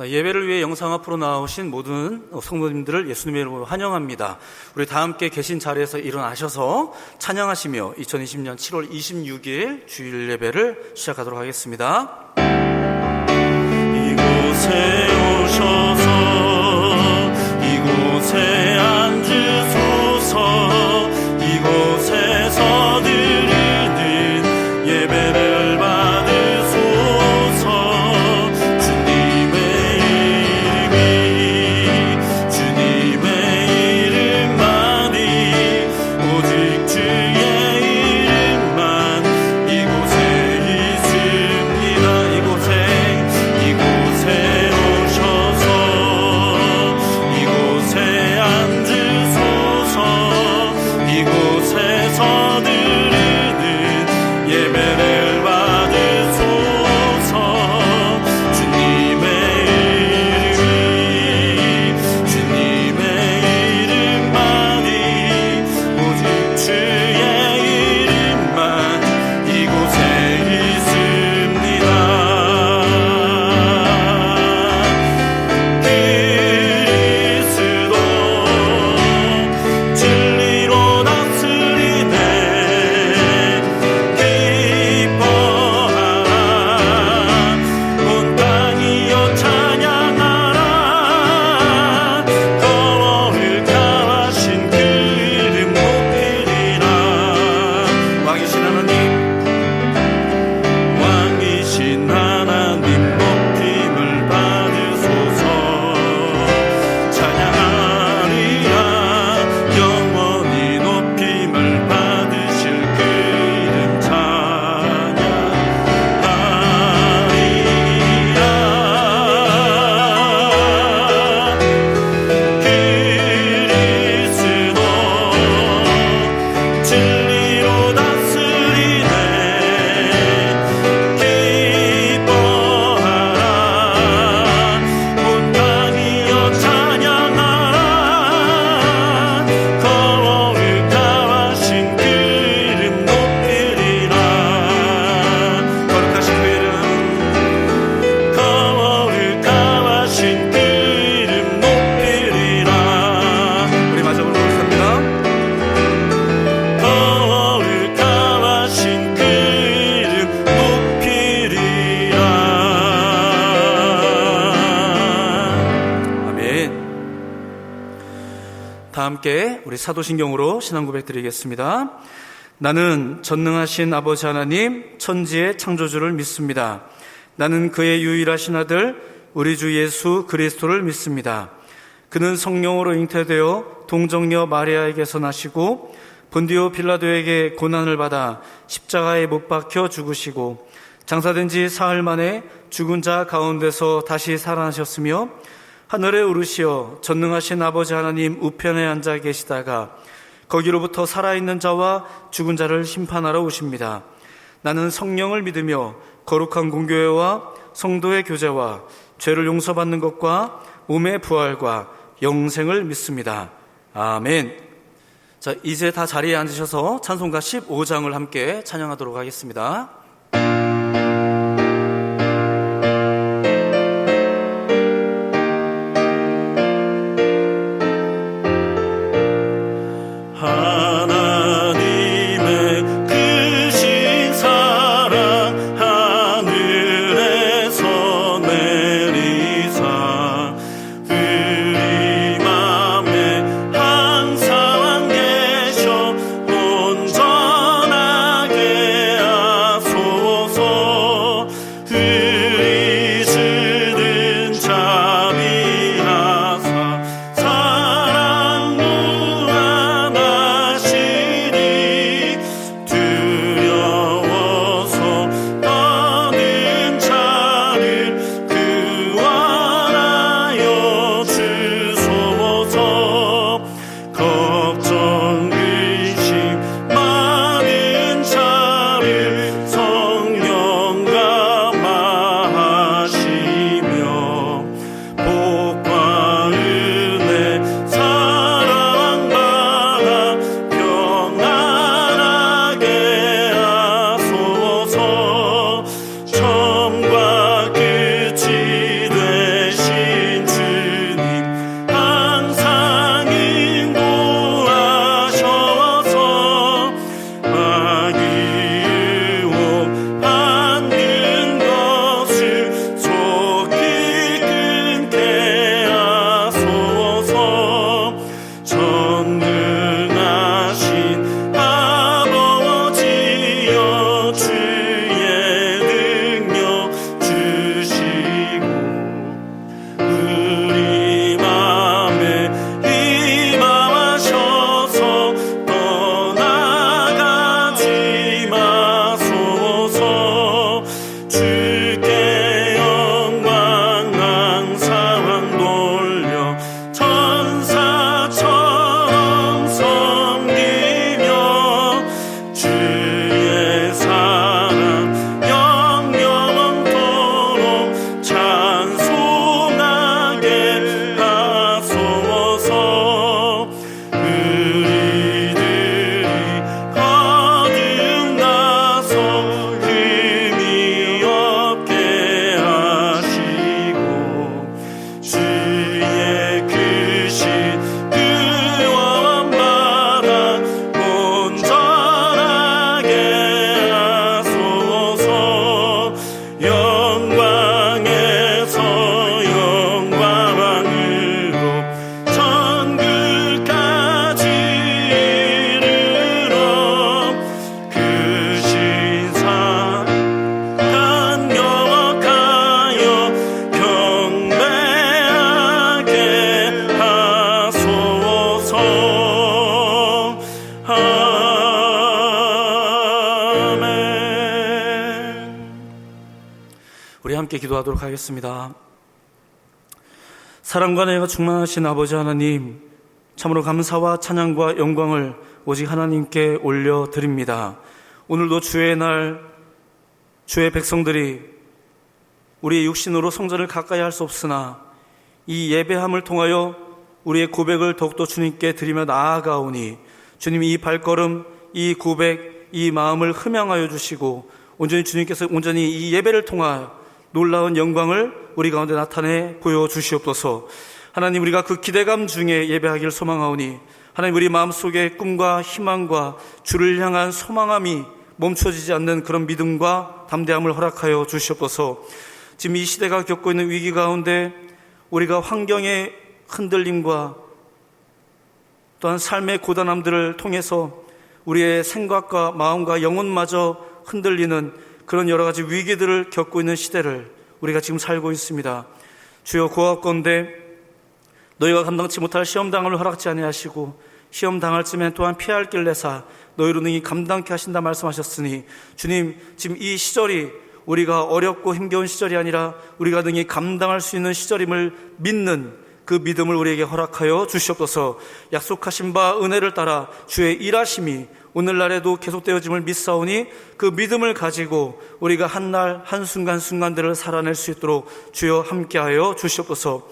예배를 위해 영상 앞으로 나오신 모든 성도님들을 예수님의 이름으로 환영합니다. 우리 다 함께 계신 자리에서 일어나셔서 찬양하시며 2020년 7월 26일 주일 예배를 시작하도록 하겠습니다. 이곳에 오셔서 이곳에 앉으소서. 이곳에서 드리는 예배를 받으소서. 다 함께 우리 사도신경으로 신앙 고백 드리겠습니다. 나는 전능하신 아버지 하나님 천지의 창조주를 믿습니다. 나는 그의 유일하신 아들 우리 주 예수 그리스도를 믿습니다. 그는 성령으로 잉태되어 동정녀 마리아에게서 나시고 본디오 빌라도에게 고난을 받아 십자가에 못 박혀 죽으시고 장사된 지 사흘 만에 죽은 자 가운데서 다시 살아나셨으며 하늘에 오르시어 전능하신 아버지 하나님 우편에 앉아 계시다가 거기로부터 살아있는 자와 죽은 자를 심판하러 오십니다. 나는 성령을 믿으며 거룩한 공교회와 성도의 교제와 죄를 용서받는 것과 몸의 부활과 영생을 믿습니다. 아멘. 자, 이제 다 자리에 앉으셔서 찬송가 15장을 함께 찬양하도록 하겠습니다. 온전하게 하소서. 함께 기도하도록 하겠습니다. 사랑과 은혜가 충만하신 아버지 하나님, 참으로 감사와 찬양과 영광을 오직 하나님께 올려드립니다. 오늘도 주의 날, 주의 백성들이 우리의 육신으로 성전을 가까이 할 수 없으나 이 예배함을 통하여 우리의 고백을 더욱더 주님께 드리며 나아가오니, 주님 이 발걸음, 이 고백, 이 마음을 흠양하여 주시고 온전히 주님께서 온전히 이 예배를 통하여 놀라운 영광을 우리 가운데 나타내 보여주시옵소서. 하나님, 우리가 그 기대감 중에 예배하기를 소망하오니 하나님, 우리 마음속에 꿈과 희망과 주를 향한 소망함이 멈춰지지 않는 그런 믿음과 담대함을 허락하여 주시옵소서. 지금 이 시대가 겪고 있는 위기 가운데 우리가 환경의 흔들림과 또한 삶의 고단함들을 통해서 우리의 생각과 마음과 영혼마저 흔들리는 그런 여러 가지 위기들을 겪고 있는 시대를 우리가 지금 살고 있습니다. 주여, 구하옵건대 너희가 감당치 못할 시험당함을 허락지 아니하시고 시험당할 쯤엔 또한 피할 길 내사 너희로 능히 감당케 하신다 말씀하셨으니, 주님 지금 이 시절이 우리가 어렵고 힘겨운 시절이 아니라 우리가 능히 감당할 수 있는 시절임을 믿는 그 믿음을 우리에게 허락하여 주시옵소서. 약속하신 바 은혜를 따라 주의 일하심이 오늘날에도 계속되어짐을 믿사오니 그 믿음을 가지고 우리가 한날 한순간순간들을 살아낼 수 있도록 주여 함께하여 주시옵소서.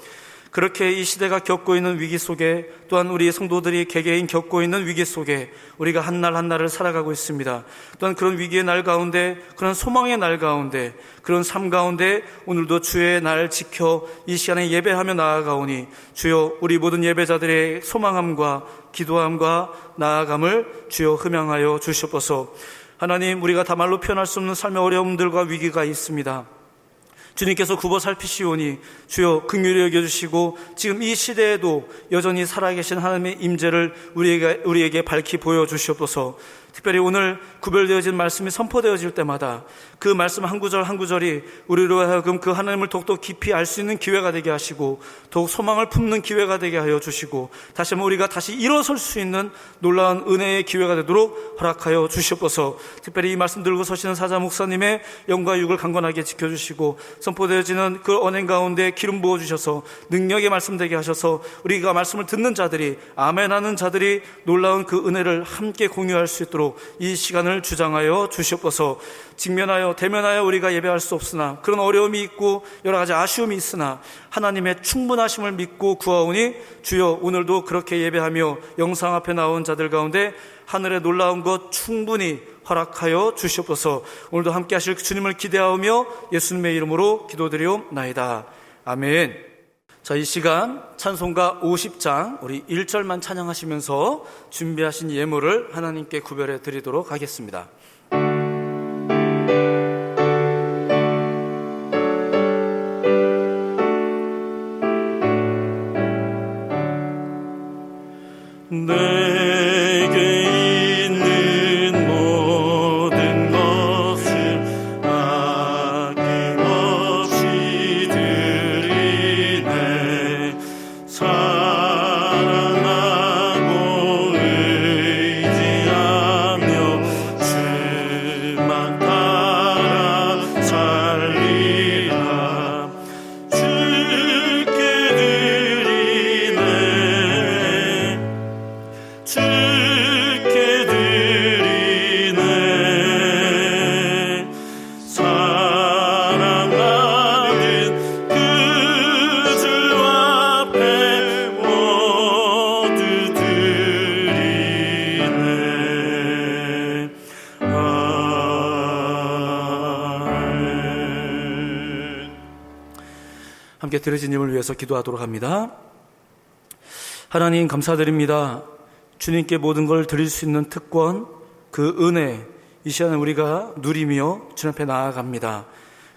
그렇게 이 시대가 겪고 있는 위기 속에, 또한 우리 성도들이 개개인 겪고 있는 위기 속에 우리가 한날 한날을 살아가고 있습니다. 또한 그런 위기의 날 가운데, 그런 소망의 날 가운데, 그런 삶 가운데 오늘도 주의 날 지켜 이 시간에 예배하며 나아가오니, 주여 우리 모든 예배자들의 소망함과 기도함과 나아감을 주여 흠양하여 주시옵소서. 하나님, 우리가 다 말로 표현할 수 없는 삶의 어려움들과 위기가 있습니다. 주님께서 굽어 살피시오니 주여 긍휼히 여겨주시고 지금 이 시대에도 여전히 살아계신 하나님의 임재를 우리에게 밝히 보여주시옵소서. 특별히 오늘 구별되어진 말씀이 선포되어질 때마다 그 말씀 한 구절 한 구절이 우리로 하여금 그 하나님을 더욱더 깊이 알 수 있는 기회가 되게 하시고 더욱 소망을 품는 기회가 되게 하여 주시고 다시 한번 우리가 다시 일어설 수 있는 놀라운 은혜의 기회가 되도록 허락하여 주시옵소서. 특별히 이 말씀 들고 서시는 사자 목사님의 영과 육을 강건하게 지켜주시고 선포되어지는 그 언행 가운데 기름 부어주셔서 능력의 말씀 되게 하셔서 우리가 말씀을 듣는 자들이 아멘하는 자들이 놀라운 그 은혜를 함께 공유할 수 있도록 이 시간을 주장하여 주시옵소서. 직면하여 대면하여 우리가 예배할 수 없으나 그런 어려움이 있고 여러 가지 아쉬움이 있으나 하나님의 충분하심을 믿고 구하오니 주여 오늘도 그렇게 예배하며 영상 앞에 나온 자들 가운데 하늘의 놀라운 것 충분히 허락하여 주시옵소서. 오늘도 함께 하실 주님을 기대하며 예수님의 이름으로 기도드리옵나이다. 아멘. 자, 이 시간 찬송가 50장 우리 1절만 찬양하시면서 준비하신 예물을 하나님께 구별해 드리도록 하겠습니다. 내게 있는 모든 것을 아낌없이 드리네. 사랑하고 의지하며 주만 따라 살리라. 주께 드리네. 주께 드리네. 사랑하는 그 주 앞에 모두 드리네. 아멘. 함께 들으신 님을 위해서 기도하도록 합니다. 하나님 감사드립니다. 주님께 모든 걸 드릴 수 있는 특권, 그 은혜, 이 시간에 우리가 누리며 주님 앞에 나아갑니다.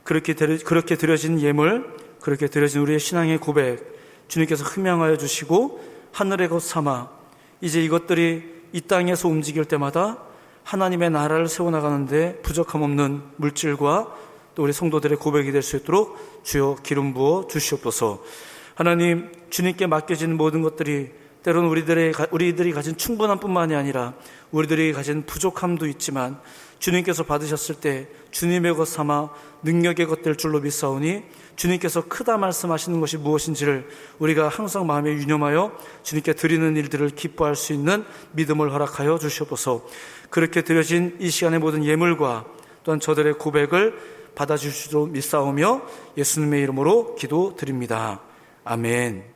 그렇게 드려진 예물, 그렇게 드려진 우리의 신앙의 고백, 주님께서 흠양하여 주시고 하늘의 것 삼아 이제 이것들이 이 땅에서 움직일 때마다 하나님의 나라를 세워나가는데 부족함 없는 물질과 또 우리 성도들의 고백이 될 수 있도록 주여 기름 부어 주시옵소서. 하나님, 주님께 맡겨진 모든 것들이 때로는 우리들이 가진 충분함 뿐만이 아니라 우리들이 가진 부족함도 있지만 주님께서 받으셨을 때 주님의 것 삼아 능력의 것 될 줄로 믿사오니 주님께서 크다 말씀하시는 것이 무엇인지를 우리가 항상 마음에 유념하여 주님께 드리는 일들을 기뻐할 수 있는 믿음을 허락하여 주시옵소서. 그렇게 드려진 이 시간의 모든 예물과 또한 저들의 고백을 받아주시도록 믿사오며 예수님의 이름으로 기도드립니다. 아멘.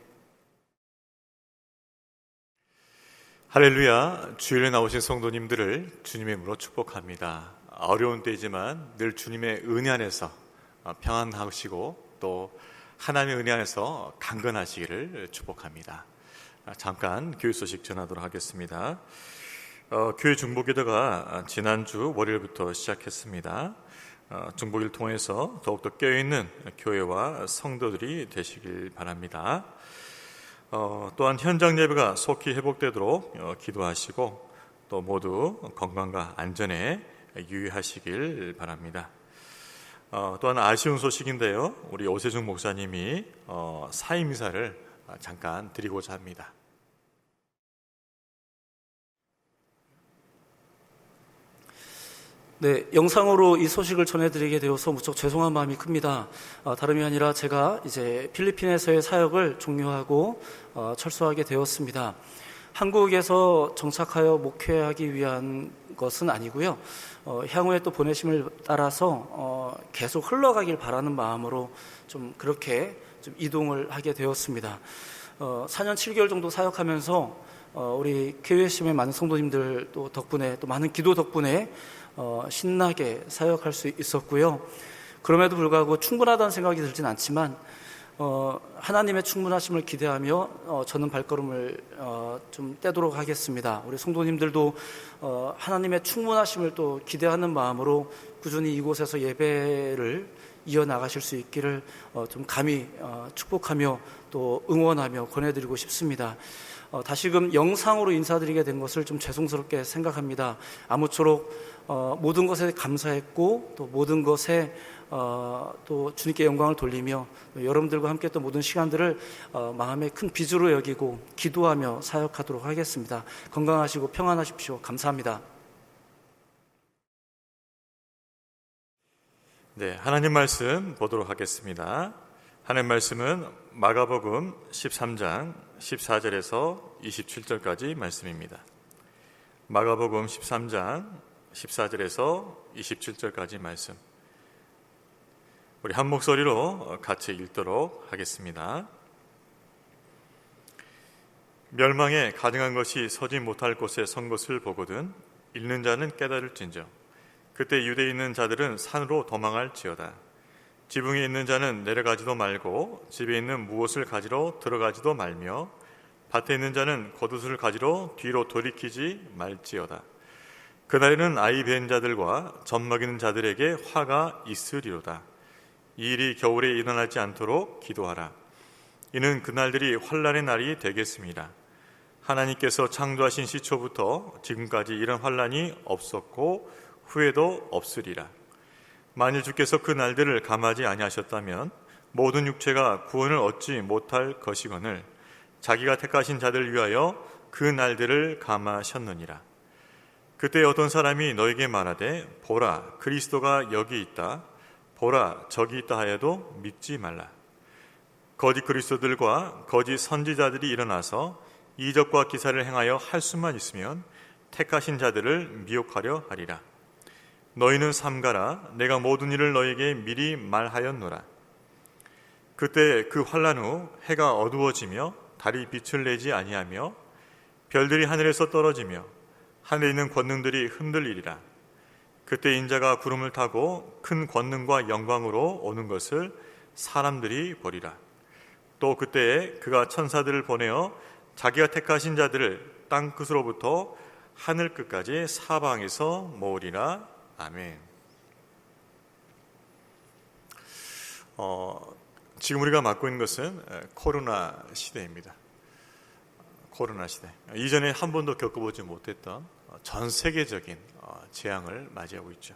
할렐루야. 주일에 나오신 성도님들을 주님의 이름으로 축복합니다. 어려운 때이지만 늘 주님의 은혜 안에서 평안하시고 또 하나님의 은혜 안에서 강건하시기를 축복합니다. 잠깐 교회 소식 전하도록 하겠습니다. 교회 중보기도가 지난주 월요일부터 시작했습니다. 중보기를 통해서 더욱더 깨어있는 교회와 성도들이 되시길 바랍니다. 또한 현장 예배가 속히 회복되도록 기도하시고 또 모두 건강과 안전에 유의하시길 바랍니다. 또한 아쉬운 소식인데요, 우리 오세중 목사님이 사임 이사를 잠깐 드리고자 합니다. 네, 영상으로 이 소식을 전해드리게 되어서 무척 죄송한 마음이 큽니다. 다름이 아니라 제가 이제 필리핀에서의 사역을 종료하고 철수하게 되었습니다. 한국에서 정착하여 목회하기 위한 것은 아니고요. 향후에 또 보내심을 따라서 계속 흘러가길 바라는 마음으로 좀 그렇게 좀 이동을 하게 되었습니다. 4년 7개월 정도 사역하면서 우리 KUSM의 많은 성도님들 또 덕분에 또 많은 기도 덕분에 신나게 사역할 수 있었고요. 그럼에도 불구하고 충분하다는 생각이 들진 않지만 하나님의 충분하심을 기대하며 저는 발걸음을 좀 떼도록 하겠습니다. 우리 성도님들도 하나님의 충분하심을 또 기대하는 마음으로 꾸준히 이곳에서 예배를 이어나가실 수 있기를 좀 감히 축복하며 또 응원하며 권해드리고 싶습니다. 다시금 영상으로 인사드리게 된 것을 좀 죄송스럽게 생각합니다. 아무쪼록 모든 것에 감사했고 또 모든 것에 또 주님께 영광을 돌리며 여러분들과 함께 또 모든 시간들을 마음의 큰 빚으로 여기고 기도하며 사역하도록 하겠습니다. 건강하시고 평안하십시오. 감사합니다. 네, 하나님 말씀 보도록 하겠습니다. 하나님 말씀은 마가복음 13장 14절에서 27절까지 말씀입니다. 마가복음 13장 14절에서 27절까지 말씀, 우리 한 목소리로 같이 읽도록 하겠습니다. 멸망에 가증한 것이 서지 못할 곳에 선 것을 보거든 읽는 자는 깨달을진저 그때 유대에 있는 자들은 산으로 도망할지어다. 지붕에 있는 자는 내려가지도 말고 집에 있는 무엇을 가지러 들어가지도 말며 밭에 있는 자는 겉옷을 가지러 뒤로 돌이키지 말지어다. 그날에는 아이 뵌 자들과 젖 먹이는 자들에게 화가 있으리로다. 이 일이 겨울에 일어나지 않도록 기도하라. 이는 그날들이 환난의 날이 되겠습니다. 하나님께서 창조하신 시초부터 지금까지 이런 환난이 없었고 후에도 없으리라. 만일 주께서 그 날들을 감하지 아니하셨다면 모든 육체가 구원을 얻지 못할 것이거늘 자기가 택하신 자들을 위하여 그 날들을 감하셨느니라. 그때 어떤 사람이 너에게 말하되 보라 그리스도가 여기 있다, 보라 저기 있다 하여도 믿지 말라. 거짓 그리스도들과 거짓 선지자들이 일어나서 이적과 기사를 행하여 할 수만 있으면 택하신 자들을 미혹하려 하리라. 너희는 삼가라. 내가 모든 일을 너희에게 미리 말하였노라. 그때 그 환난 후 해가 어두워지며 달이 빛을 내지 아니하며 별들이 하늘에서 떨어지며 하늘에 있는 권능들이 흔들리리라. 그때 인자가 구름을 타고 큰 권능과 영광으로 오는 것을 사람들이 보리라. 또 그때에 그가 천사들을 보내어 자기가 택하신 자들을 땅 끝으로부터 하늘 끝까지 사방에서 모으리라. 아멘. 지금 우리가 맞고 있는 것은 코로나 시대입니다. 코로나 시대. 이전에 한 번도 겪어보지 못했던 전 세계적인 재앙을 맞이하고 있죠.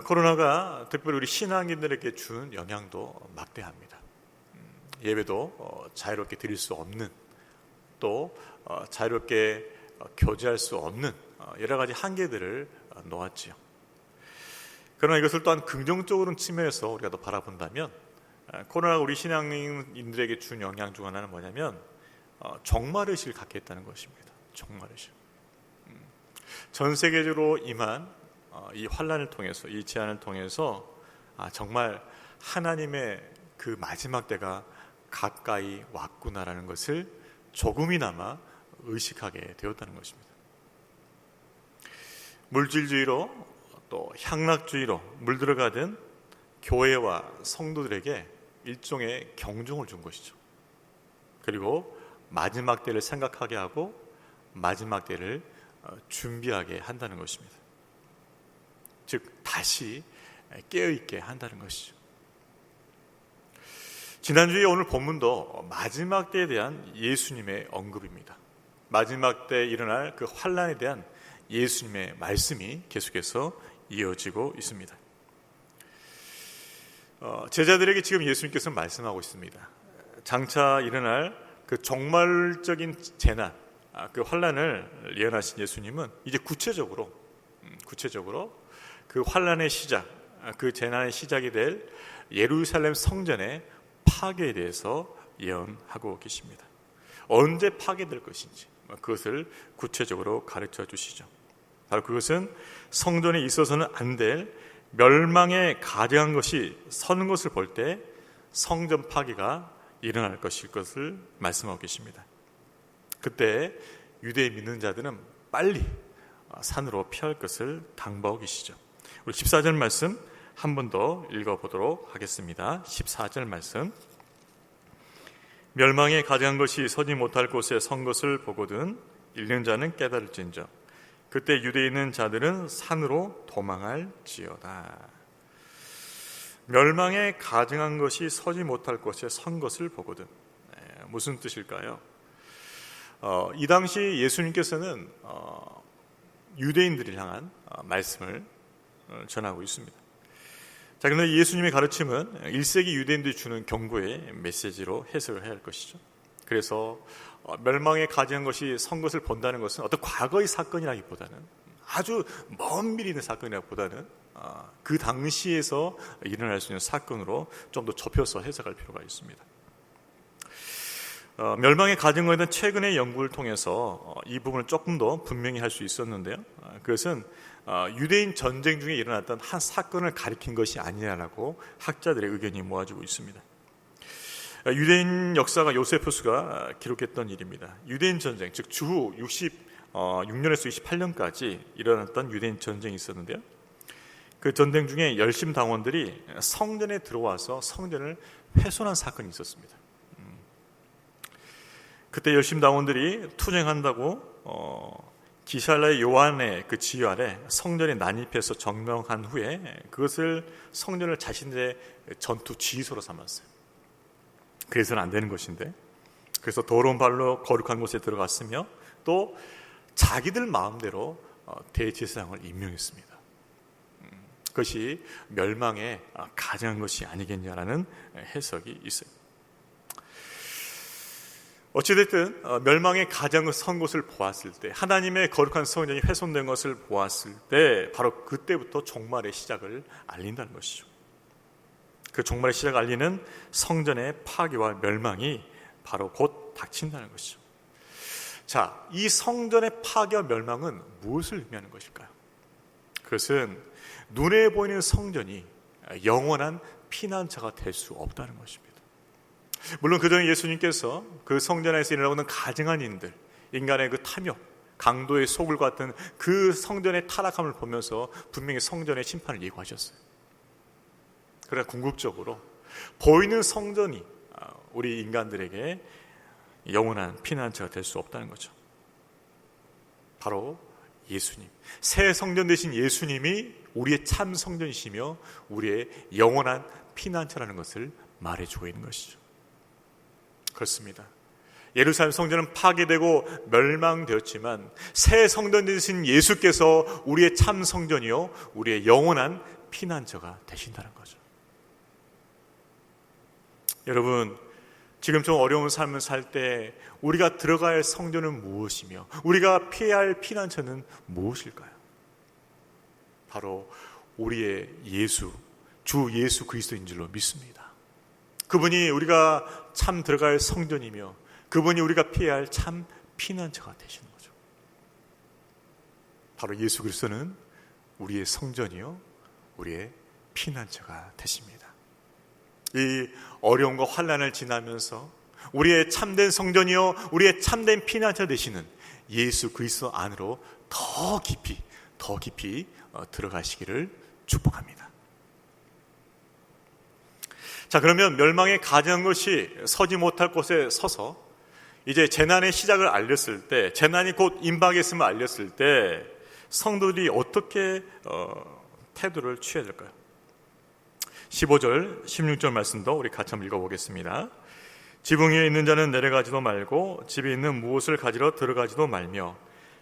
코로나가 특별히 우리 신앙인들에게 준 영향도 막대합니다. 예배도 자유롭게 드릴 수 없는, 또 자유롭게 교제할 수 없는 여러 가지 한계들을 놓았지요. 그러나 이것을 또한 긍정적으로 측면에서 우리가 더 바라본다면 코로나가 우리 신앙인들에게 준 영향 중 하나는 뭐냐면 종말의식을 갖게 했다는 것입니다. 종말의식. 전 세계적으로 임한 이 환난을 통해서, 이 재난을 통해서 정말 하나님의 그 마지막 때가 가까이 왔구나라는 것을 조금이나마 의식하게 되었다는 것입니다. 물질주의로 또 향락주의로 물들어가던 교회와 성도들에게 일종의 경종을 준 것이죠. 그리고 마지막 때를 생각하게 하고 마지막 때를 준비하게 한다는 것입니다. 즉 다시 깨어있게 한다는 것이죠. 지난주에 오늘 본문도 마지막 때에 대한 예수님의 언급입니다. 마지막 때에 일어날 그 환난에 대한 예수님의 말씀이 계속해서 이어지고 있습니다. 제자들에게 지금 예수님께서 말씀하고 있습니다. 장차 일어날 그 종말적인 재난, 그 환난을 예언하신 예수님은 이제 구체적으로 그 환난의 시작, 그 재난의 시작이 될 예루살렘 성전의 파괴에 대해서 예언하고 계십니다. 언제 파괴될 것인지 그것을 구체적으로 가르쳐 주시죠. 바로 그것은 성전에 있어서는 안 될 멸망에 가증한 것이 서는 것을 볼 때 성전 파괴가 일어날 것일 것을 말씀하고 계십니다. 그때 유대에 믿는 자들은 빨리 산으로 피할 것을 당부하고 계시죠. 우리 14절 말씀 한 번 더 읽어보도록 하겠습니다. 14절 말씀. 멸망에 가증한 것이 서지 못할 곳에 선 것을 보거든 읽는 자는 깨달을진저 그때 유대에 있는 자들은 산으로 도망할지어다. 멸망에 가증한 것이 서지 못할 곳에 선 것을 보거든. 무슨 뜻일까요? 이 당시 예수님께서는 유대인들을 향한 말씀을 전하고 있습니다. 자, 그런데 예수님의 가르침은 1세기 유대인들이 주는 경고의 메시지로 해석을 해야 할 것이죠. 그래서 멸망에 가증한 것이 선 것을 본다는 것은 어떤 과거의 사건이라기보다는 아주 먼 미리 있는 사건이라기보다는 그 당시에서 일어날 수 있는 사건으로 좀 더 좁혀서 해석할 필요가 있습니다. 멸망에 가증한 것에 대한 최근의 연구를 통해서 이 부분을 조금 더 분명히 할 수 있었는데요. 그것은 유대인 전쟁 중에 일어났던 한 사건을 가리킨 것이 아니냐라고 학자들의 의견이 모아지고 있습니다. 유대인 역사가 요세푸스가 기록했던 일입니다. 유대인 전쟁, 즉 주후 66년에서 28년까지 일어났던 유대인 전쟁이 있었는데요. 그 전쟁 중에 열심 당원들이 성전에 들어와서 성전을 훼손한 사건이 있었습니다. 그때 열심 당원들이 투쟁한다고 기샬라의 요한의 그 지휘 아래 성전에 난입해서 점령한 후에 그것을 성전을 자신들의 전투 지휘소로 삼았어요. 그래서는 안 되는 것인데, 그래서 더러운 발로 거룩한 곳에 들어갔으며 또 자기들 마음대로 대제사장을 임명했습니다. 그것이 멸망에 가증한 것이 아니겠냐라는 해석이 있어요. 어찌됐든 멸망에 가장 선 것을 보았을 때, 하나님의 거룩한 성전이 훼손된 것을 보았을 때 바로 그때부터 종말의 시작을 알린다는 것이죠. 그 종말의 시작을 알리는 성전의 파괴와 멸망이 바로 곧 닥친다는 것이죠. 자, 이 성전의 파괴와 멸망은 무엇을 의미하는 것일까요? 그것은 눈에 보이는 성전이 영원한 피난처가 될 수 없다는 것입니다. 물론 그전에 예수님께서 그 성전 안에서 일어나는 가증한 일들, 인간의 그 탐욕, 강도의 속을 같은 그 성전의 타락함을 보면서 분명히 성전의 심판을 예고하셨어요. 그러나 궁극적으로 보이는 성전이 우리 인간들에게 영원한 피난처가 될 수 없다는 거죠. 바로 예수님, 새 성전 되신 예수님이 우리의 참 성전이시며 우리의 영원한 피난처라는 것을 말해주고 있는 것이죠. 그렇습니다. 예루살렘 성전은 파괴되고 멸망되었지만 새 성전 되신 예수께서 우리의 참 성전이요 우리의 영원한 피난처가 되신다는 거죠. 여러분, 지금 좀 어려운 삶을 살 때 우리가 들어갈 성전은 무엇이며 우리가 피해야 할 피난처는 무엇일까요? 바로 우리의 주 예수 그리스도인 줄로 믿습니다. 그분이 우리가 참 들어갈 성전이며 그분이 우리가 피해야 할 참 피난처가 되시는 거죠. 바로 예수 그리스도는 우리의 성전이요 우리의 피난처가 되십니다. 이 어려움과 환난을 지나면서 우리의 참된 성전이요 우리의 참된 피난처 되시는 예수 그리스도 안으로 더 깊이 들어가시기를 축복합니다. 자, 그러면 멸망에 가증한 것이 서지 못할 곳에 서서 이제 재난의 시작을 알렸을 때, 재난이 곧 임박했음을 알렸을 때 성도들이 어떻게 태도를 취해야 될까요? 15절, 16절 말씀도 우리 같이 한번 읽어보겠습니다. 지붕 위에 있는 자는 내려가지도 말고 집에 있는 무엇을 가지러 들어가지도 말며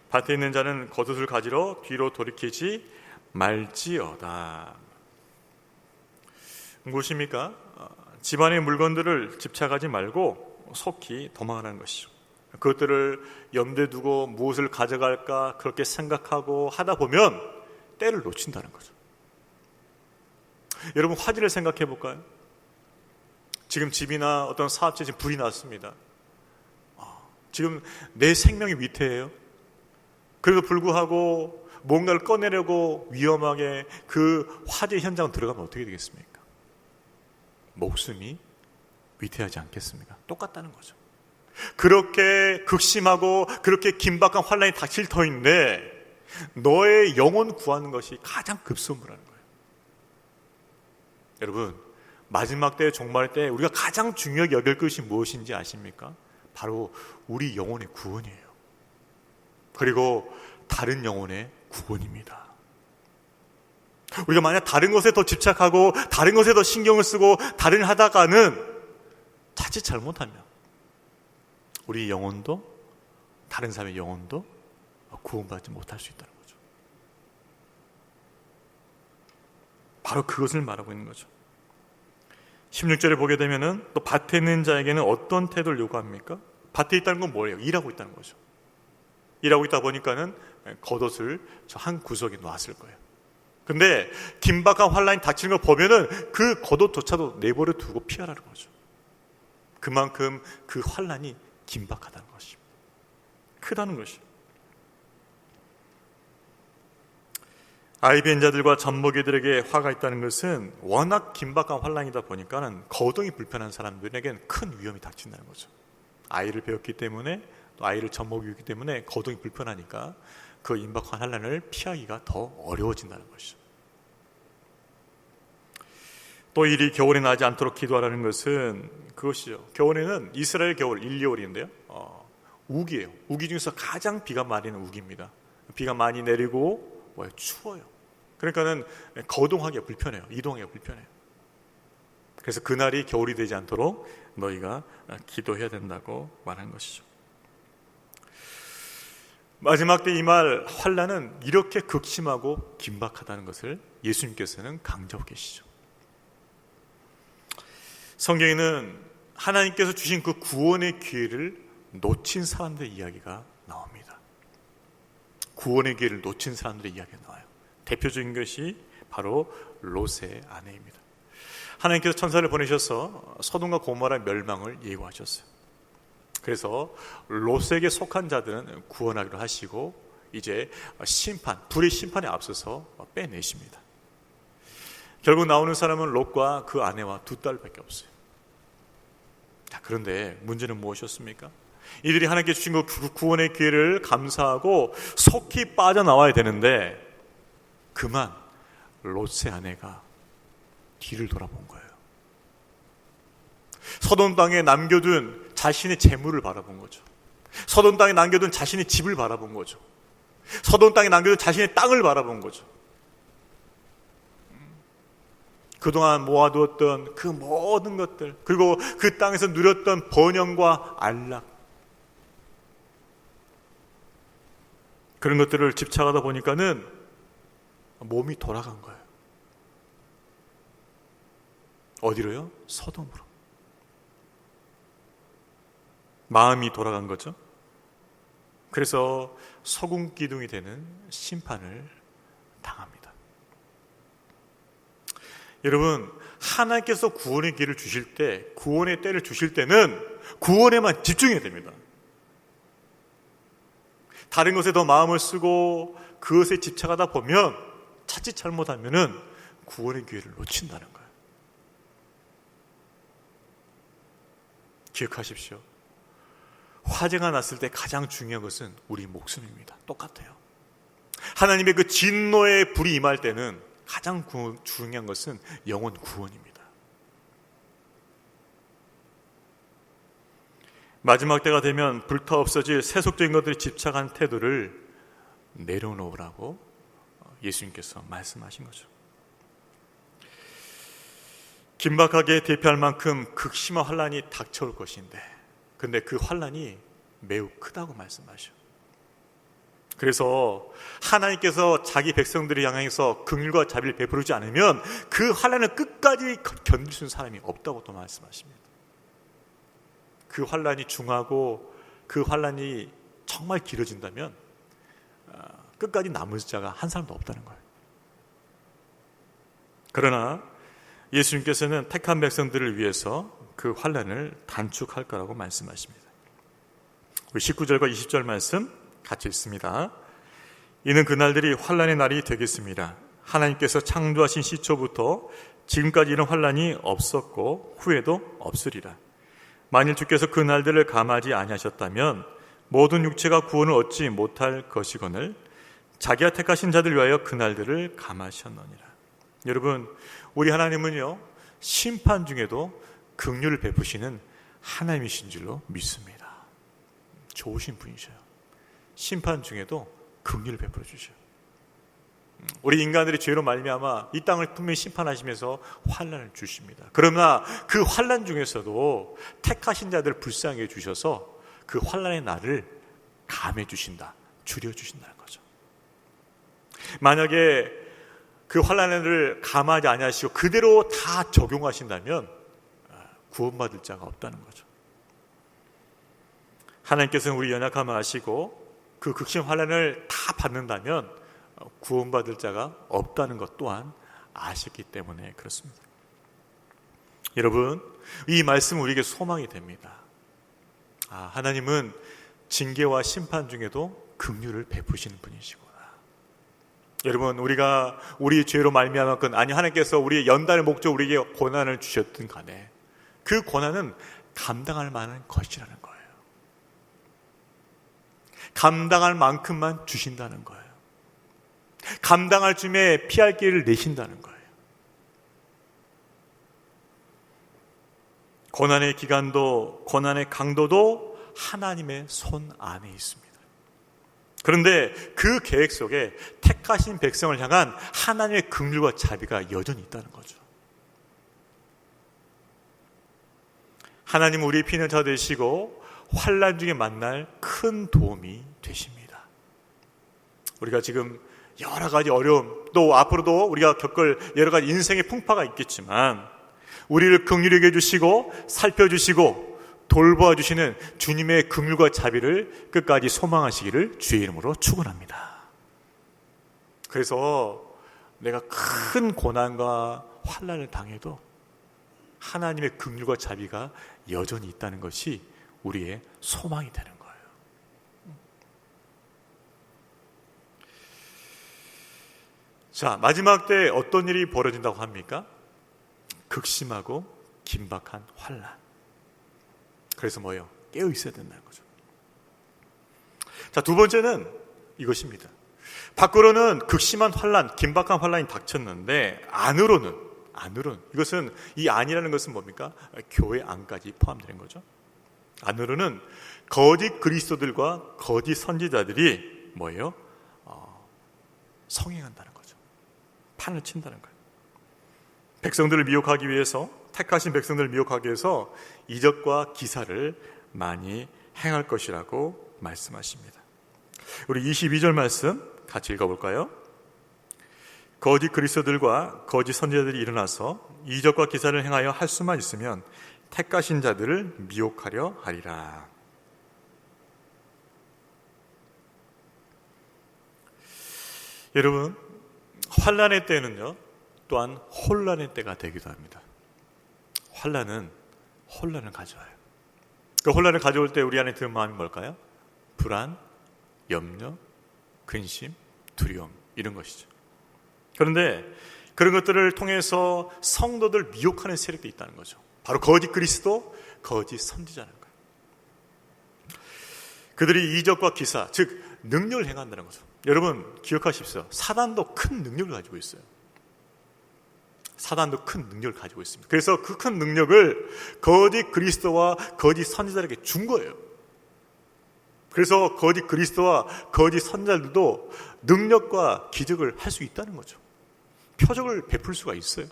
밭에 있는 자는 겉옷을 가지러 뒤로 돌이키지 말지어다. 무엇입니까? 집안의 물건들을 집착하지 말고 속히 도망하는 것이죠. 그것들을 염두에 두고 무엇을 가져갈까 그렇게 생각하고 하다 보면 때를 놓친다는 거죠. 여러분, 화재를 생각해 볼까요? 지금 집이나 어떤 사업체에 지금 불이 났습니다. 지금 내 생명이 위태해요. 그래도 불구하고 뭔가를 꺼내려고 위험하게 그 화재 현장으로 들어가면 어떻게 되겠습니까? 목숨이 위태하지 않겠습니까? 똑같다는 거죠. 그렇게 극심하고 그렇게 긴박한 환난이 닥칠 터인데 너의 영혼 구하는 것이 가장 급선무라는 거예요. 여러분, 마지막 때 종말 때 우리가 가장 중요하게 여길 것이 무엇인지 아십니까? 바로 우리 영혼의 구원이에요. 그리고 다른 영혼의 구원입니다. 우리가 만약 다른 것에 더 집착하고 다른 것에 더 신경을 쓰고 다른 일 하다가는 자칫 잘못하면 우리 영혼도 다른 사람의 영혼도 구원받지 못할 수 있다는 거죠. 바로 그것을 말하고 있는 거죠. 16절에 보게 되면은 또 밭에 있는 자에게는 어떤 태도를 요구합니까? 밭에 있다는 건 뭐예요? 일하고 있다는 거죠. 일하고 있다 보니까는 겉옷을 저 한 구석에 놨을 거예요. 근데 긴박한 환란이 닥치는 걸 보면은 그 겉옷조차도 내버려 두고 피하라는 거죠. 그만큼 그 환란이 긴박하다는 것입니다. 크다는 것이에요. 아이 뵌 자들과 젖먹이들에게 화가 있다는 것은 워낙 긴박한 환란이다 보니까는 거동이 불편한 사람들에게는 큰 위험이 닥친다는 거죠. 아이를 배웠기 때문에 또 아이를 젖먹이기 때문에 거동이 불편하니까 그 임박한 환란을 피하기가 더 어려워진다는 것이죠. 또 일이 겨울에 나지 않도록 기도하라는 것은 그것이죠. 겨울에는 이스라엘 겨울 1~2월인데요. 우기예요. 우기 중에서 가장 비가 많이 내리는 우기입니다. 비가 많이 내리고 추워요. 그러니까는 거동하기가 불편해요. 이동하기가 불편해요. 그래서 그날이 겨울이 되지 않도록 너희가 기도해야 된다고 말한 것이죠. 마지막 때 이 말 환난은 이렇게 극심하고 긴박하다는 것을 예수님께서는 강조하고 계시죠. 성경에는 하나님께서 주신 그 구원의 기회를 놓친 사람들의 이야기가 나옵니다. 구원의 기회를 놓친 사람들의 이야기가 나와요. 대표적인 것이 바로 롯의 아내입니다. 하나님께서 천사를 보내셔서 소돔과 고모라의 멸망을 예고하셨어요. 그래서 롯에게 속한 자들은 구원하기로 하시고 이제 불의 심판에 앞서서 빼내십니다. 결국 나오는 사람은 롯과 그 아내와 2딸밖에 없어요. 자, 그런데 문제는 무엇이었습니까? 이들이 하나님께 주신 그 구원의 기회를 감사하고 속히 빠져나와야 되는데 그만 롯의 아내가 뒤를 돌아본 거예요. 소돔 땅에 남겨둔 자신의 재물을 바라본 거죠. 소돔 땅에 남겨둔 자신의 집을 바라본 거죠. 소돔 땅에 남겨둔 자신의 땅을 바라본 거죠. 그동안 모아두었던 그 모든 것들, 그리고 그 땅에서 누렸던 번영과 안락, 그런 것들을 집착하다 보니까는 몸이 돌아간 거예요. 어디로요? 소돔으로. 마음이 돌아간 거죠. 그래서 소금기둥이 되는 심판을 당합니다. 여러분, 하나님께서 구원의 길을 주실 때, 구원의 때를 주실 때는 구원에만 집중해야 됩니다. 다른 것에 더 마음을 쓰고 그것에 집착하다 보면 자칫 잘못하면은 구원의 기회를 놓친다는 거예요. 기억하십시오. 화재가 났을 때 가장 중요한 것은 우리 목숨입니다. 똑같아요. 하나님의 그 진노의 불이 임할 때는 가장 중요한 것은 영혼 구원입니다. 마지막 때가 되면 불타 없어질 세속적인 것들에 집착한 태도를 내려놓으라고 예수님께서 말씀하신 거죠. 긴박하게 대표할 만큼 극심한 환란이 닥쳐올 것인데, 근데 그 환란이 매우 크다고 말씀하셔. 그래서 하나님께서 자기 백성들을 향해서 긍휼과 자비를 베풀지 않으면 그 환란을 끝까지 견딜 수 있는 사람이 없다고 또 말씀하십니다. 그 환란이 중하고 그 환란이 정말 길어진다면 끝까지 남을 자가 한 사람도 없다는 거예요. 그러나 예수님께서는 택한 백성들을 위해서 그 환란을 단축할 거라고 말씀하십니다. 우리 19절과 20절 말씀 같이 읽습니다. 이는 그날들이 환란의 날이 되겠습니다. 하나님께서 창조하신 시초부터 지금까지 이런 환란이 없었고 후에도 없으리라. 만일 주께서 그 날들을 감하지 아니하셨다면 모든 육체가 구원을 얻지 못할 것이거늘 자기가 택하신 자들 위하여 그 날들을 감하셨느니라. 여러분, 우리 하나님은요, 심판 중에도 긍휼을 베푸시는 하나님이신 줄로 믿습니다. 좋으신 분이셔요. 심판 중에도 긍휼을 베풀어 주셔요. 우리 인간들이 죄로 말미암아 이 땅을 분명히 심판하시면서 환난을 주십니다. 그러나 그 환난 중에서도 택하신 자들을 불쌍히 주셔서 그 환난의 날을 감해 주신다, 줄여 주신다는 거죠. 만약에 그 환난을 감하지 아니하시고 그대로 다 적용하신다면 구원받을 자가 없다는 거죠. 하나님께서는 우리 연약함을 아시고 그 극심 환난을 다 받는다면 구원받을 자가 없다는 것 또한 아셨기 때문에 그렇습니다. 여러분, 이 말씀은 우리에게 소망이 됩니다. 하나님은 징계와 심판 중에도 긍휼을 베푸시는 분이시구나. 여러분, 우리가 우리 죄로 말미암았건 아니 하나님께서 우리의 연단의 목적 우리에게 고난을 주셨든 간에 그 고난은 감당할 만한 것이라는 거예요. 감당할 만큼만 주신다는 거예요. 감당할 쯤에 피할 길을 내신다는 거예요. 고난의 기간도 고난의 강도도 하나님의 손 안에 있습니다. 그런데 그 계획 속에 택하신 백성을 향한 하나님의 긍휼과 자비가 여전히 있다는 거죠. 하나님은 우리의 피는 자 되시고 환난 중에 만날 큰 도움이 되십니다. 우리가 지금 여러 가지 어려움, 또 앞으로도 우리가 겪을 여러 가지 인생의 풍파가 있겠지만 우리를 긍휼히 해주시고 살펴주시고 돌보아주시는 주님의 긍휼과 자비를 끝까지 소망하시기를 주의 이름으로 축원합니다. 그래서 내가 큰 고난과 환난을 당해도 하나님의 긍휼과 자비가 여전히 있다는 것이 우리의 소망이 되는 거예요. 자, 마지막 때 어떤 일이 벌어진다고 합니까? 극심하고 긴박한 환난. 그래서 뭐예요? 깨어 있어야 된다는 거죠. 자, 두 번째는 이것입니다. 밖으로는 극심한 환난, 긴박한 환난이 닥쳤는데 안으로는 이것은 이 안이라는 것은 뭡니까? 교회 안까지 포함되는 거죠. 안으로는 거짓 그리스도들과 거짓 선지자들이 뭐예요? 성행한다는 거죠. 판을 친다는 거예요. 백성들을 미혹하기 위해서, 택하신 백성들을 미혹하기 위해서 이적과 기사를 많이 행할 것이라고 말씀하십니다. 우리 22절 말씀 같이 읽어볼까요? 거짓 그리스도들과 거짓 선지자들이 일어나서 이적과 기사를 행하여 할 수만 있으면 택하신 자들을 미혹하려 하리라. 여러분, 환난의 때는요, 또한 혼란의 때가 되기도 합니다. 혼란을 가져와요. 그 혼란을 가져올 때 우리 안에 드는 마음이 뭘까요? 불안, 염려, 근심, 두려움, 이런 것이죠. 그런데 그런 것들을 통해서 성도들 미혹하는 세력도 있다는 거죠. 바로 거짓 그리스도, 거짓 선지자라는 거예요. 그들이 이적과 기사, 즉 능력을 행한다는 거죠. 여러분 기억하십시오. 사단도 큰 능력을 가지고 있어요. 사단도 큰 능력을 가지고 있습니다. 그래서 그 큰 능력을 거짓 그리스도와 거짓 선지자에게 준 거예요. 그래서 거짓 그리스도와 거짓 선지자들도 능력과 기적을 할 수 있다는 거죠. 표적을 베풀 수가 있어요.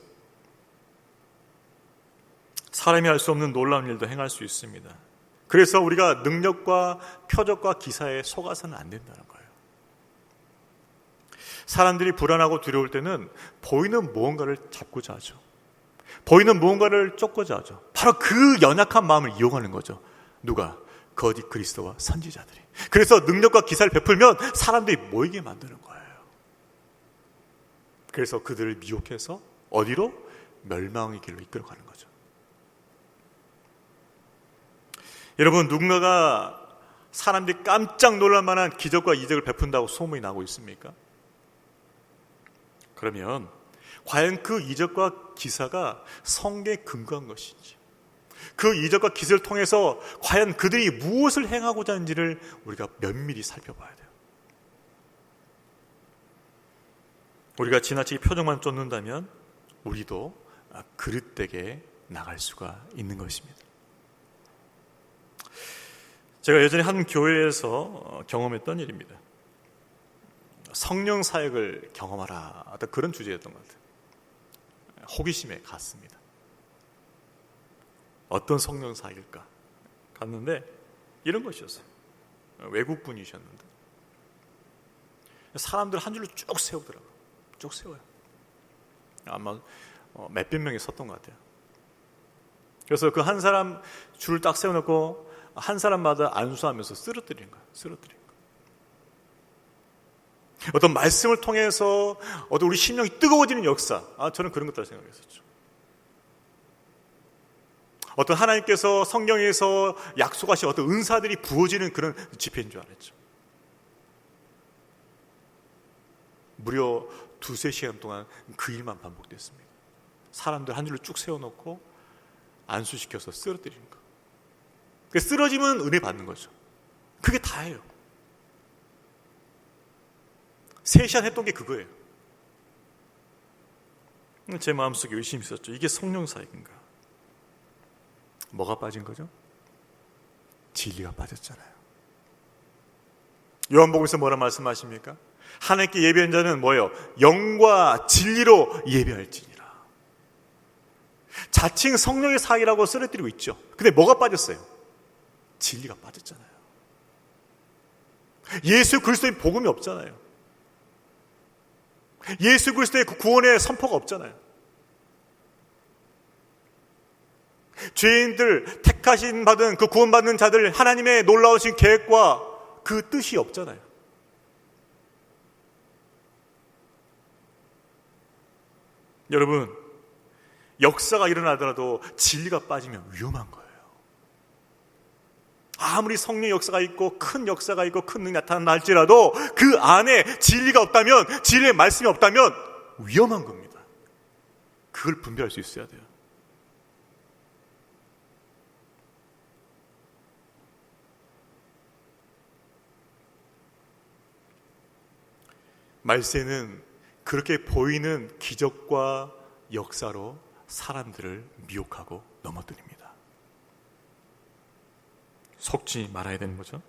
사람이 할 수 없는 놀라운 일도 행할 수 있습니다. 그래서 우리가 능력과 표적과 기사에 속아서는 안 된다는 거예요. 사람들이 불안하고 두려울 때는 보이는 무언가를 잡고자 하죠. 보이는 무언가를 쫓고자 하죠. 바로 그 연약한 마음을 이용하는 거죠. 누가? 거짓 그리스도와 선지자들이. 그래서 능력과 기사를 베풀면 사람들이 모이게 만드는 거예요. 그래서 그들을 미혹해서 어디로? 멸망의 길로 이끌어가는 거죠. 여러분, 누군가가 사람들이 깜짝 놀랄 만한 기적과 이적을 베푼다고 소문이 나고 있습니까? 그러면 과연 그 이적과 기사가 성경에 근거한 것인지, 그 이적과 기사를 통해서 과연 그들이 무엇을 행하고자 하는지를 우리가 면밀히 살펴봐야 돼요. 우리가 지나치게 표정만 쫓는다면 우리도 그릇되게 나갈 수가 있는 것입니다. 제가 예전에 한 교회에서 경험했던 일입니다. 성령 사역을 경험하라, 어떤 그런 주제였던 것 같아요. 호기심에 갔습니다. 어떤 성령 사역일까? 갔는데 이런 것이었어요. 외국 분이셨는데 사람들 한 줄로 쭉 세우더라고요. 쭉 세워요. 아마 몇백 명이 섰던 것 같아요. 그래서 그 한 사람 줄을 딱 세워놓고 한 사람마다 안수하면서 쓰러뜨리는 거예요. 쓰러뜨리는 거예요. 어떤 말씀을 통해서 어떤 우리 심령이 뜨거워지는 역사, 저는 그런 것들 생각했었죠. 어떤 하나님께서 성경에서 약속하신 어떤 은사들이 부어지는 그런 집회인 줄 알았죠. 무려 2-3시간 동안 그 일만 반복됐습니다. 사람들 한 줄로 쭉 세워놓고 안수시켜서 쓰러뜨리는 거. 쓰러지면 은혜 받는 거죠. 그게 다예요. 3시간 했던 게 그거예요. 제 마음속에 의심이 있었죠. 이게 성령 사역인가? 뭐가 빠진 거죠? 진리가 빠졌잖아요. 요한복음에서 뭐라 말씀하십니까? 하나님께 예배한 자는 뭐예요? 영과 진리로 예배할지니라. 자칭 성령의 사역이라고 쓰러뜨리고 있죠. 근데 뭐가 빠졌어요? 진리가 빠졌잖아요. 예수 그리스도의 복음이 없잖아요. 예수 그리스도의 그 구원의 선포가 없잖아요. 죄인들 택하신 받은 그 구원받는 자들 하나님의 놀라우신 계획과 그 뜻이 없잖아요. 여러분, 역사가 일어나더라도 진리가 빠지면 위험한 거예요. 아무리 성령의 역사가 있고 큰 역사가 있고 큰 능력이 나타난다 할지라도 그 안에 진리가 없다면, 진리의 말씀이 없다면 위험한 겁니다. 그걸 분별할 수 있어야 돼요. 말세는 그렇게 보이는 기적과 역사로 사람들을 미혹하고 넘어뜨립니다. 속지 말아야 되는 거죠.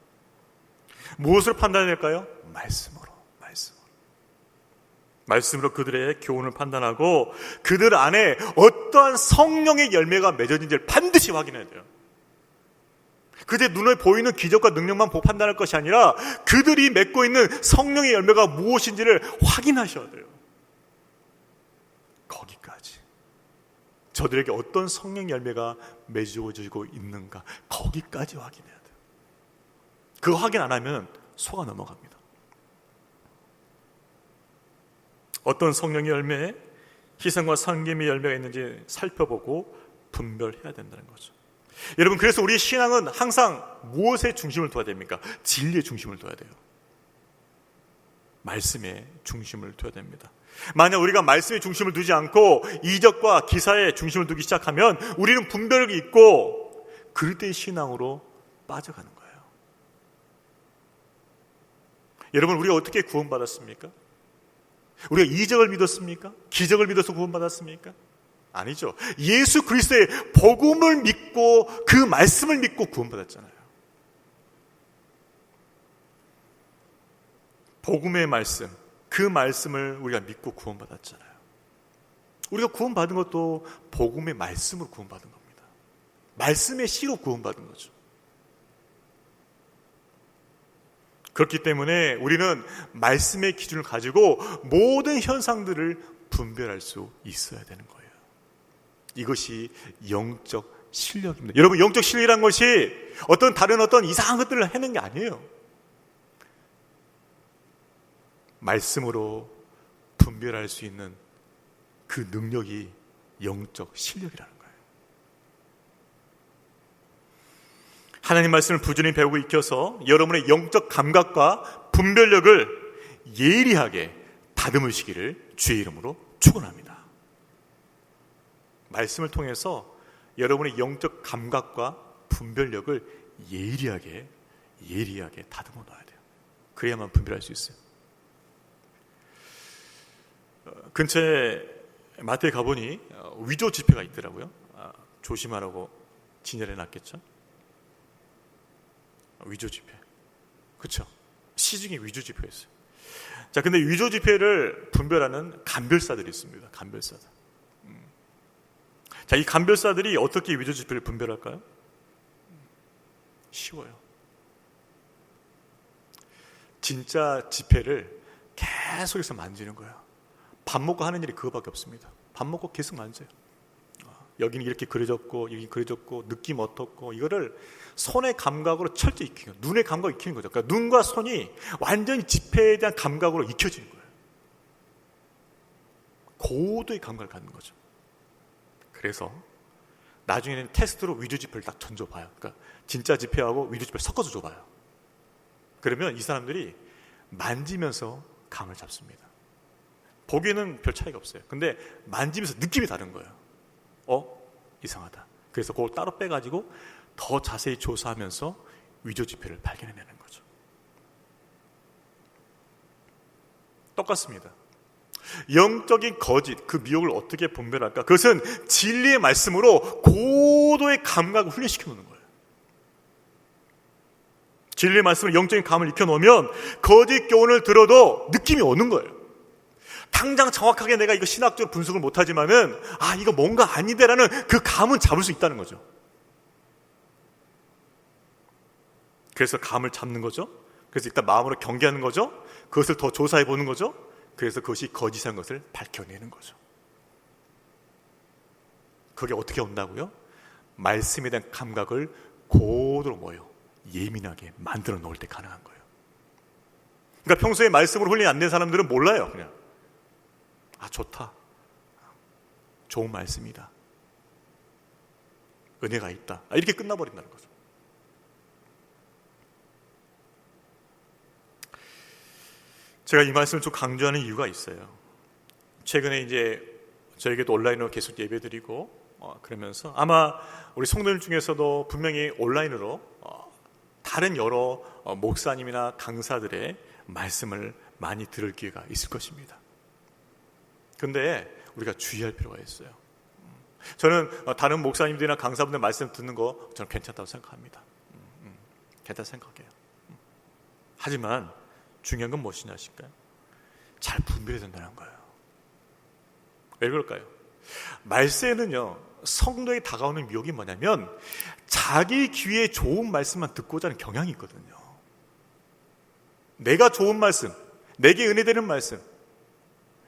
무엇을 판단할까요? 말씀으로 그들의 교훈을 판단하고 그들 안에 어떠한 성령의 열매가 맺어진지를 반드시 확인해야 돼요. 그들 눈에 보이는 기적과 능력만 보고 판단할 것이 아니라 그들이 맺고 있는 성령의 열매가 무엇인지를 확인하셔야 돼요. 거기까지. 저들에게 어떤 성령 열매가 맺어지고 있는가, 거기까지 확인해야 돼요. 그거 확인 안 하면 속아 넘어갑니다. 어떤 성령의 열매? 희생과 섬김의 열매가 있는지 살펴보고 분별해야 된다는 거죠. 여러분, 그래서 우리 신앙은 항상 무엇에 중심을 둬야 됩니까? 진리의 중심을 둬야 돼요. 말씀에 중심을 둬야 됩니다. 만약 우리가 말씀에 중심을 두지 않고 이적과 기사에 중심을 두기 시작하면 우리는 분별력이 있고 그럴 때의 신앙으로 빠져가는 거예요. 여러분, 우리가 어떻게 구원받았습니까? 우리가 이적을 믿었습니까? 기적을 믿어서 구원받았습니까? 아니죠. 예수 그리스도의 복음을 믿고 그 말씀을 믿고 구원받았잖아요. 복음의 말씀, 그 말씀을 우리가 믿고 구원받았잖아요. 우리가 구원받은 것도 복음의 말씀으로 구원받은 겁니다. 말씀의 씨로 구원받은 거죠. 그렇기 때문에 우리는 말씀의 기준을 가지고 모든 현상들을 분별할 수 있어야 되는 거예요. 이것이 영적 실력입니다. 여러분, 영적 실력이란 것이 다른 이상한 것들을 해낸 게 아니에요. 말씀으로 분별할 수 있는 그 능력이 영적 실력이라는 거예요. 하나님 말씀을 부지런히 배우고 익혀서 여러분의 영적 감각과 분별력을 예리하게 다듬으시기를 주의 이름으로 축원합니다. 말씀을 통해서 여러분의 영적 감각과 분별력을 예리하게 다듬어 놔야 돼요. 그래야만 분별할 수 있어요. 근처에 마트에 가보니 위조 지폐가 있더라고요. 조심하라고 진열해 놨겠죠. 위조 지폐, 그렇죠? 시중에 위조 지폐가 있어요. 자, 근데 위조 지폐를 분별하는 감별사들이 있습니다. 감별사들. 자, 이 감별사들이 어떻게 위조 지폐를 분별할까요? 쉬워요. 진짜 지폐를 계속해서 만지는 거예요. 밥 먹고 하는 일이 그거밖에 없습니다. 밥 먹고 계속 만져요. 여기는 이렇게 그려졌고 여기 그려졌고 느낌 어떻고, 이거를 손의 감각으로 철저히 익히는 거예요. 눈의 감각을 익히는 거죠. 그러니까 눈과 손이 완전히 지폐에 대한 감각으로 익혀지는 거예요. 고도의 감각을 갖는 거죠. 그래서 나중에는 테스트로 위조 지폐를 딱 던져봐요. 그러니까 진짜 지폐하고 위조 지폐를 섞어서 줘봐요. 그러면 이 사람들이 만지면서 감을 잡습니다. 보기에는 별 차이가 없어요. 근데 만지면서 느낌이 다른 거예요. 이상하다. 그래서 그걸 따로 빼가지고 더 자세히 조사하면서 위조 지폐를 발견해내는 거죠. 똑같습니다. 영적인 거짓, 그 미혹을 어떻게 분별할까? 그것은 진리의 말씀으로 고도의 감각을 훈련시켜 놓는 거예요. 진리의 말씀으로 영적인 감을 익혀놓으면 거짓 교훈을 들어도 느낌이 오는 거예요. 당장 정확하게 내가 이거 신학적으로 분석을 못하지만은 이거 뭔가 아니다라는 그 감은 잡을 수 있다는 거죠. 그래서 감을 잡는 거죠. 그래서 일단 마음으로 경계하는 거죠. 그것을 더 조사해 보는 거죠. 그래서 그것이 거짓한 것을 밝혀내는 거죠. 그게 어떻게 온다고요? 말씀에 대한 감각을 고도로 예민하게 만들어 놓을 때 가능한 거예요. 그러니까 평소에 말씀으로 훈련이 안 된 사람들은 몰라요. 그냥 좋다, 좋은 말씀이다, 은혜가 있다, 이렇게 끝나버린다는 거죠. 제가 이 말씀을 좀 강조하는 이유가 있어요. 최근에 이제 저에게도 온라인으로 계속 예배드리고 그러면서 아마 우리 성도들 중에서도 분명히 온라인으로 다른 여러 목사님이나 강사들의 말씀을 많이 들을 기회가 있을 것입니다. 그런데 우리가 주의할 필요가 있어요. 저는 다른 목사님들이나 강사분들 말씀 듣는 거 저는 괜찮다고 생각합니다. 괜찮다고 생각해요. 하지만 중요한 건 무엇이냐 하실까요? 잘 분별해야 된다는 거예요. 왜 그럴까요? 말세는요, 성도에게 다가오는 미혹이 뭐냐면 자기 귀에 좋은 말씀만 듣고자 하는 경향이 있거든요. 내가 좋은 말씀, 내게 은혜되는 말씀,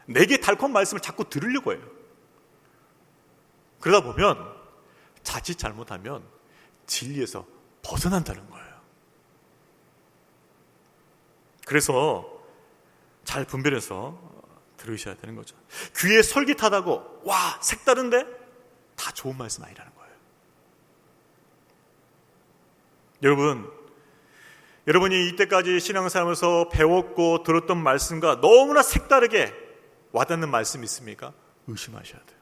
내게 달콤한 말씀을 자꾸 들으려고 해요. 그러다 보면 자칫 잘못하면 진리에서 벗어난다는 거예요. 그래서 잘 분별해서 들으셔야 되는 거죠. 귀에 솔깃하다고 와 색다른데 다 좋은 말씀 아니라는 거예요. 여러분이 이때까지 신앙생활에서 배웠고 들었던 말씀과 너무나 색다르게 와닿는 말씀 있습니까? 의심하셔야 돼요.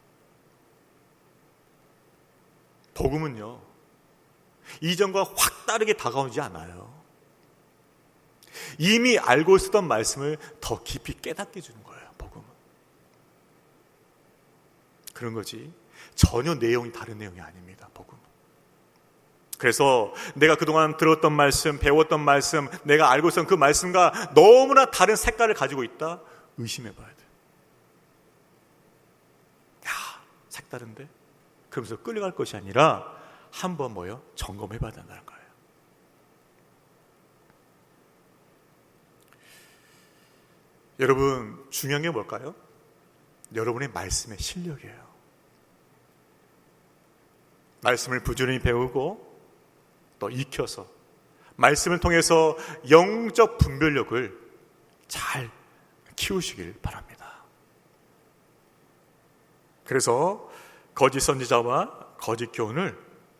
복음은요, 이전과 확 다르게 다가오지 않아요. 이미 알고 있었던 말씀을 더 깊이 깨닫게 해주는 거예요. 복음은 그런 거지 전혀 내용이 다른 내용이 아닙니다. 복음은. 그래서 내가 그동안 들었던 말씀, 배웠던 말씀, 내가 알고 있었던 그 말씀과 너무나 다른 색깔을 가지고 있다? 의심해 봐야 돼요. 야, 색다른데? 그러면서 끌려갈 것이 아니라 한번 점검해 봐야 된다는 거예요. 여러분, 중요한 게 뭘까요? 여러분의 말씀의 실력이에요. 말씀을 부지런히 배우고 또 익혀서 말씀을 통해서 영적 분별력을 잘 키우시길 바랍니다. 그래서 거짓 선지자와 거짓 교훈을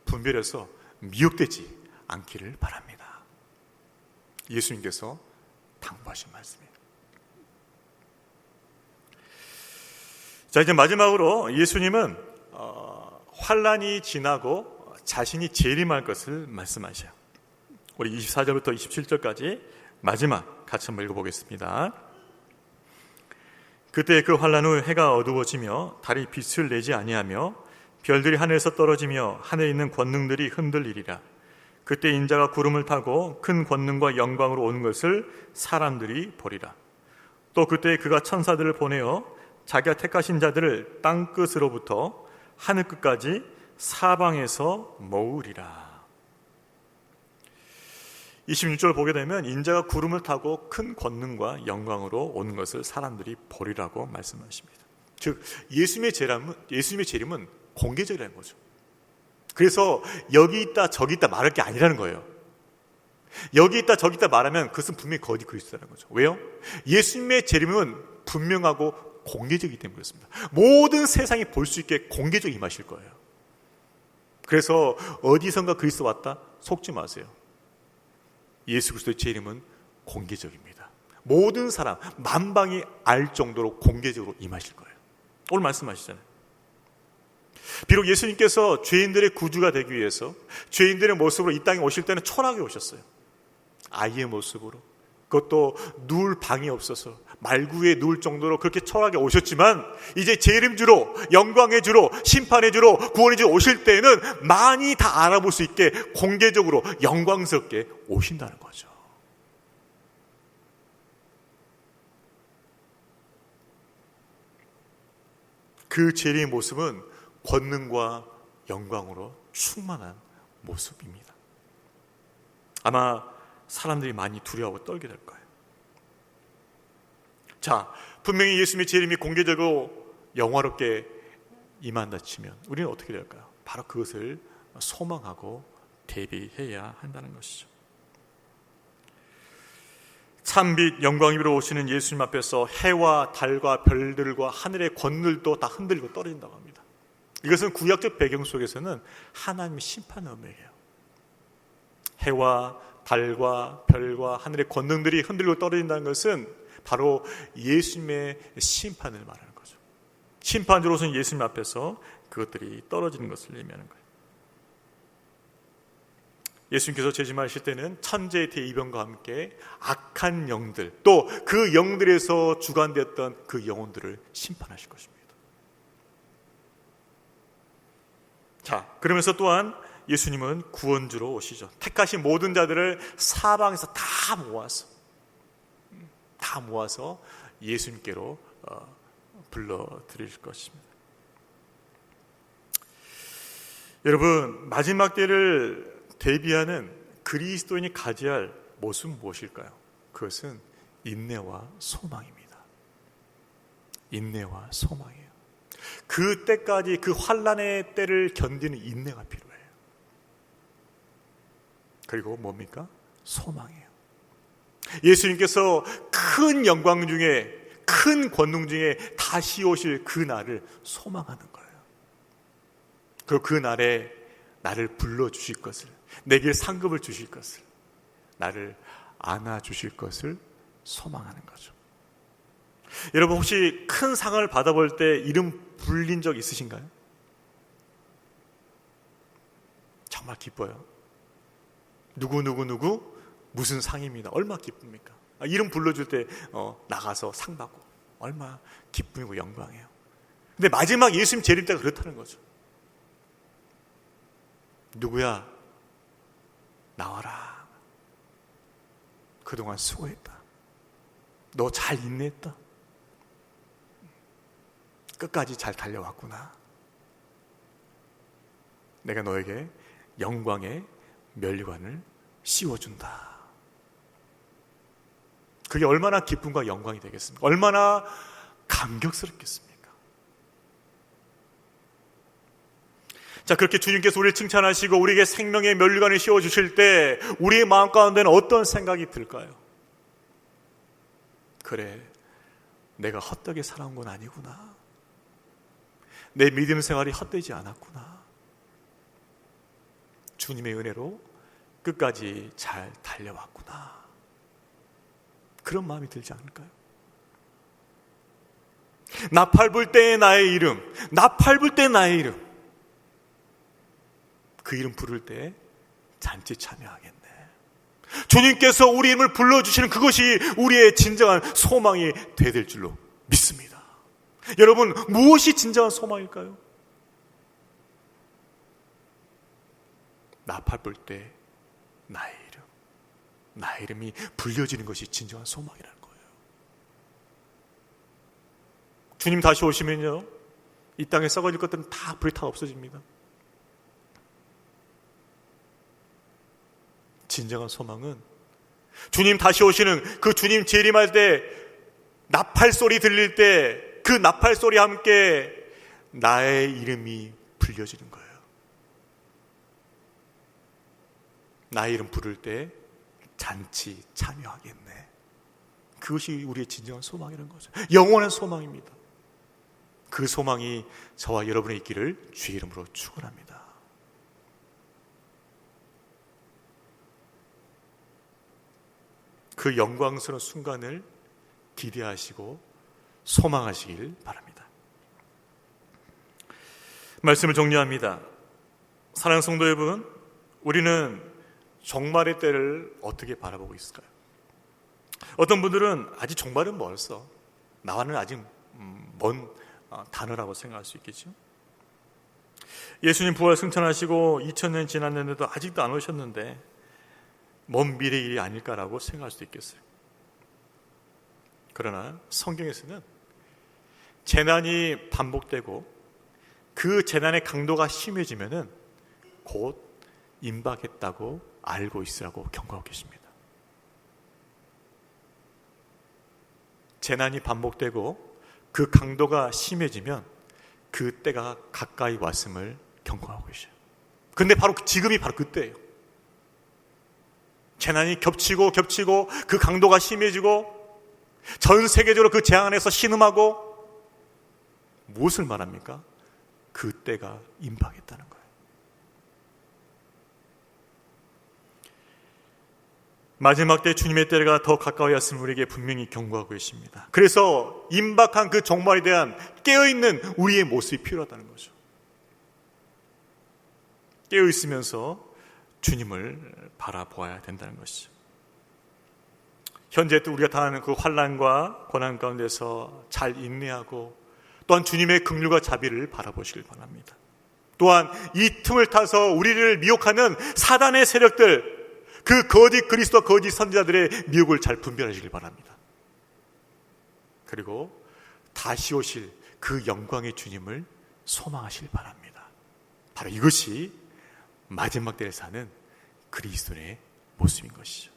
분별해서 미혹되지 않기를 바랍니다. 예수님께서 당부하신 말씀이에요. 자, 이제 마지막으로 예수님은 환란이 지나고 자신이 재림할 것을 말씀하셔요. 우리 24절부터 27절까지 마지막 같이 한번 읽어보겠습니다. 그때 그 환란 후 해가 어두워지며 달이 빛을 내지 아니하며 별들이 하늘에서 떨어지며 하늘에 있는 권능들이 흔들리리라. 그때 인자가 구름을 타고 큰 권능과 영광으로 오는 것을 사람들이 보리라. 또 그때 그가 천사들을 보내어 자기가 택하신 자들을 땅끝으로부터 하늘 끝까지 사방에서 모으리라. 26절 보게 되면 인자가 구름을 타고 큰 권능과 영광으로 오는 것을 사람들이 보리라고 말씀하십니다. 즉 예수님의 재림은 공개적이라는 거죠. 그래서 여기 있다 저기 있다 말할 게 아니라는 거예요. 여기 있다 저기 있다 말하면 그것은 분명히 거짓 그리스도라는 거죠. 왜요? 예수님의 재림은 분명하고 공개적이기 때문에 그렇습니다. 모든 세상이 볼 수 있게 공개적으로 임하실 거예요. 그래서 어디선가 그리스도 왔다? 속지 마세요. 예수 그리스도의 재림은 공개적입니다. 모든 사람 만방이 알 정도로 공개적으로 임하실 거예요. 오늘 말씀하시잖아요. 비록 예수님께서 죄인들의 구주가 되기 위해서 죄인들의 모습으로 이 땅에 오실 때는 초라하게 오셨어요. 아이의 모습으로, 그것도 누울 방이 없어서 말구에 누울 정도로 그렇게 초라하게 오셨지만 이제 재림 주로, 영광의 주로, 심판의 주로, 구원의 주로 오실 때는 많이 다 알아볼 수 있게 공개적으로 영광스럽게 오신다는 거죠. 그 재림의 모습은 권능과 영광으로 충만한 모습입니다. 아마 사람들이 많이 두려워하고 떨게 될 거예요. 자, 분명히 예수님의 재림이 공개적으로 영화롭게 임한다 치면 우리는 어떻게 될까요? 바로 그것을 소망하고 대비해야 한다는 것이죠. 참빛 영광 위로 오시는 예수님 앞에서 해와 달과 별들과 하늘의 권능도 다 흔들리고 떨어진다고 합니다. 이것은 구약적 배경 속에서는 하나님의 심판의 의미예요. 해와 달과 별과 하늘의 권능들이 흔들리고 떨어진다는 것은 바로 예수님의 심판을 말하는 거죠. 심판주로서는 예수님 앞에서 그것들이 떨어지는 것을 의미하는 거예요. 예수님께서 재림하실 때는 천재의 대이변과 함께 악한 영들, 또 그 영들에서 주관되었던 그 영혼들을 심판하실 것입니다. 자, 그러면서 또한 예수님은 구원주로 오시죠. 택하신 모든 자들을 사방에서 다 모아서 예수님께로 불러드릴 것입니다. 여러분, 마지막 때를 대비하는 그리스도인이 가져야 할 모습은 무엇일까요? 그것은 인내와 소망입니다. 인내와 소망이에요. 그 때까지 그 환난의 때를 견디는 인내가 필요해요. 그리고 뭡니까? 소망이에요. 예수님께서 큰 영광 중에 큰 권능 중에 다시 오실 그 날을 소망하는 거예요. 그 날에 나를 불러주실 것을, 내게 상급을 주실 것을, 나를 안아주실 것을 소망하는 거죠. 여러분, 혹시 큰 상을 받아볼 때 이름 불린 적 있으신가요? 정말 기뻐요. 누구 무슨 상입니다. 얼마나 기쁩니까? 이름 불러줄 때 나가서 상 받고 얼마나 기쁨이고 영광이에요. 근데 마지막 예수님 재림 때가 그렇다는 거죠. 누구야? 나와라. 그동안 수고했다. 너 잘 인내했다. 끝까지 잘 달려왔구나. 내가 너에게 영광의 면류관을 씌워준다. 그게 얼마나 기쁨과 영광이 되겠습니까? 얼마나 감격스럽겠습니까? 자, 그렇게 주님께서 우리를 칭찬하시고 우리에게 생명의 면류관을 씌워주실 때 우리의 마음 가운데는 어떤 생각이 들까요? 그래, 내가 헛되게 살아온 건 아니구나. 내 믿음 생활이 헛되지 않았구나. 주님의 은혜로 끝까지 잘 달려왔구나. 그런 마음이 들지 않을까요? 나팔불 때의 나의 이름, 나팔불 때 나의 이름, 그 이름 부를 때 잔치 참여하겠네. 주님께서 우리 이름을 불러주시는 그것이 우리의 진정한 소망이 되될 줄로 믿습니다. 여러분, 무엇이 진정한 소망일까요? 나팔불 때 나의 이름, 나의 이름이 불려지는 것이 진정한 소망이라는 거예요. 주님 다시 오시면요, 이 땅에 썩어질 것들은 다 불이 타 없어집니다. 진정한 소망은 주님 다시 오시는 그 주님 재림할 때 나팔 소리 들릴 때 그 나팔 소리와 함께 나의 이름이 불려지는 거예요. 나의 이름 부를 때 잔치 참여하겠네. 그것이 우리의 진정한 소망이라는 거죠. 영원한 소망입니다. 그 소망이 저와 여러분의 있기를 주의 이름으로 축원합니다. 그 영광스러운 순간을 기대하시고 소망하시길 바랍니다. 말씀을 정리합니다. 사랑하는 성도 여러분, 우리는 종말의 때를 어떻게 바라보고 있을까요? 어떤 분들은 아직 종말은 멀었어, 나와는 아직 먼 단어라고 생각할 수 있겠죠. 예수님 부활 승천하시고 2000년 지났는데도 아직도 안 오셨는데 먼 미래의 일이 아닐까라고 생각할 수도 있겠어요. 그러나 성경에서는 재난이 반복되고 그 재난의 강도가 심해지면은 곧 임박했다고 알고 있으라고 경고하고 계십니다. 재난이 반복되고 그 강도가 심해지면 그 때가 가까이 왔음을 경고하고 계셔요. 근데 바로 지금이 바로 그때예요. 재난이 겹치고 그 강도가 심해지고 전 세계적으로 그 재앙 안에서 신음하고, 무엇을 말합니까? 그 때가 임박했다는 거예요. 마지막 때 주님의 때가 더 가까이 왔음을 우리에게 분명히 경고하고 계십니다. 그래서 임박한 그 종말에 대한 깨어있는 우리의 모습이 필요하다는 거죠. 깨어있으면서 주님을 바라보아야 된다는 것이죠. 현재 또 우리가 당하는 그 환난과 고난 가운데서 잘 인내하고 또한 주님의 긍휼과 자비를 바라보시길 바랍니다. 또한 이 틈을 타서 우리를 미혹하는 사단의 세력들, 그 거짓 그리스도 거짓 선지자들의 미혹을 잘 분별하시길 바랍니다. 그리고 다시 오실 그 영광의 주님을 소망하시길 바랍니다. 바로 이것이 마지막 때에 사는 그리스도의 모습인 것이죠.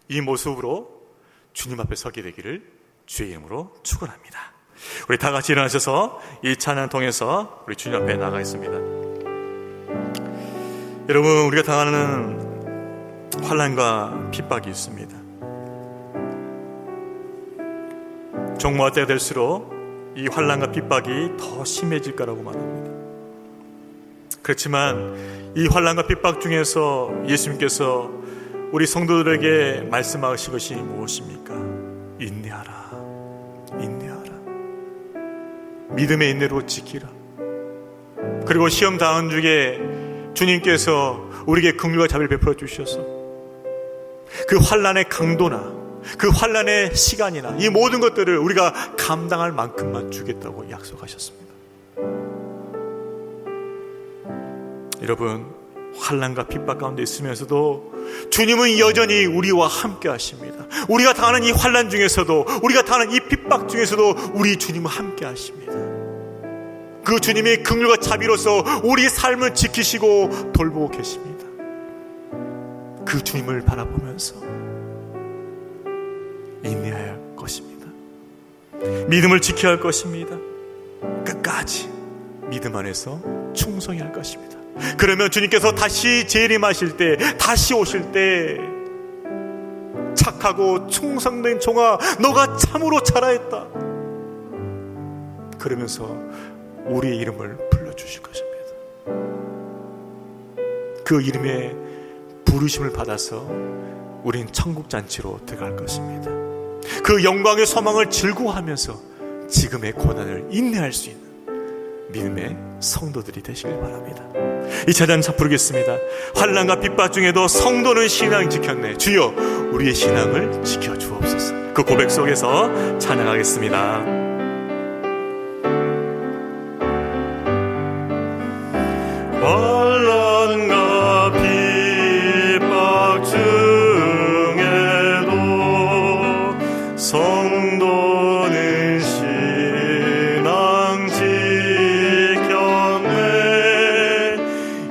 이 모습으로 주님 앞에 서게 되기를 주의 이름으로 축원합니다. 우리 다 같이 일어나셔서 이 찬양 통해서 우리 주님 앞에 나가겠습니다. 여러분, 우리가 당하는 환난과 핍박이 있습니다. 종말 때가 될수록 이 환난과 핍박이 더 심해질 거라고 말합니다. 그렇지만 이 환난과 핍박 중에서 예수님께서 우리 성도들에게 말씀하신 것이 무엇입니까? 인내하라, 인내하라. 믿음의 인내로 지키라. 그리고 시험 당한 중에 주님께서 우리에게 긍휼과 자비를 베풀어 주셔서 그 환난의 강도나 그 환난의 시간이나 이 모든 것들을 우리가 감당할 만큼만 주겠다고 약속하셨습니다. 여러분, 환난과 핍박 가운데 있으면서도 주님은 여전히 우리와 함께 하십니다. 우리가 당하는 이 환난 중에서도, 우리가 당하는 이 핍박 중에서도 우리 주님은 함께 하십니다. 그 주님의 긍휼과 자비로서 우리 삶을 지키시고 돌보고 계십니다. 그 주님을 바라보면서 인내해야 할 것입니다. 믿음을 지켜야 할 것입니다. 끝까지 믿음 안에서 충성해야 할 것입니다. 그러면 주님께서 다시 재림하실 때, 다시 오실 때 착하고 충성된 종아, 너가 참으로 잘하였다, 그러면서 우리의 이름을 불러주실 것입니다. 그 이름의 부르심을 받아서 우린 천국잔치로 들어갈 것입니다. 그 영광의 소망을 즐거워하면서 지금의 고난을 인내할 수 있는 믿음의 성도들이 되시길 바랍니다. 이 찬양 부르겠습니다. 환난과 핍박 중에도 성도는 신앙을 지켰네. 주여 우리의 신앙을 지켜주옵소서. 그 고백 속에서 찬양하겠습니다. 환난과 핍박 중에도 성도는 신앙 지켰네.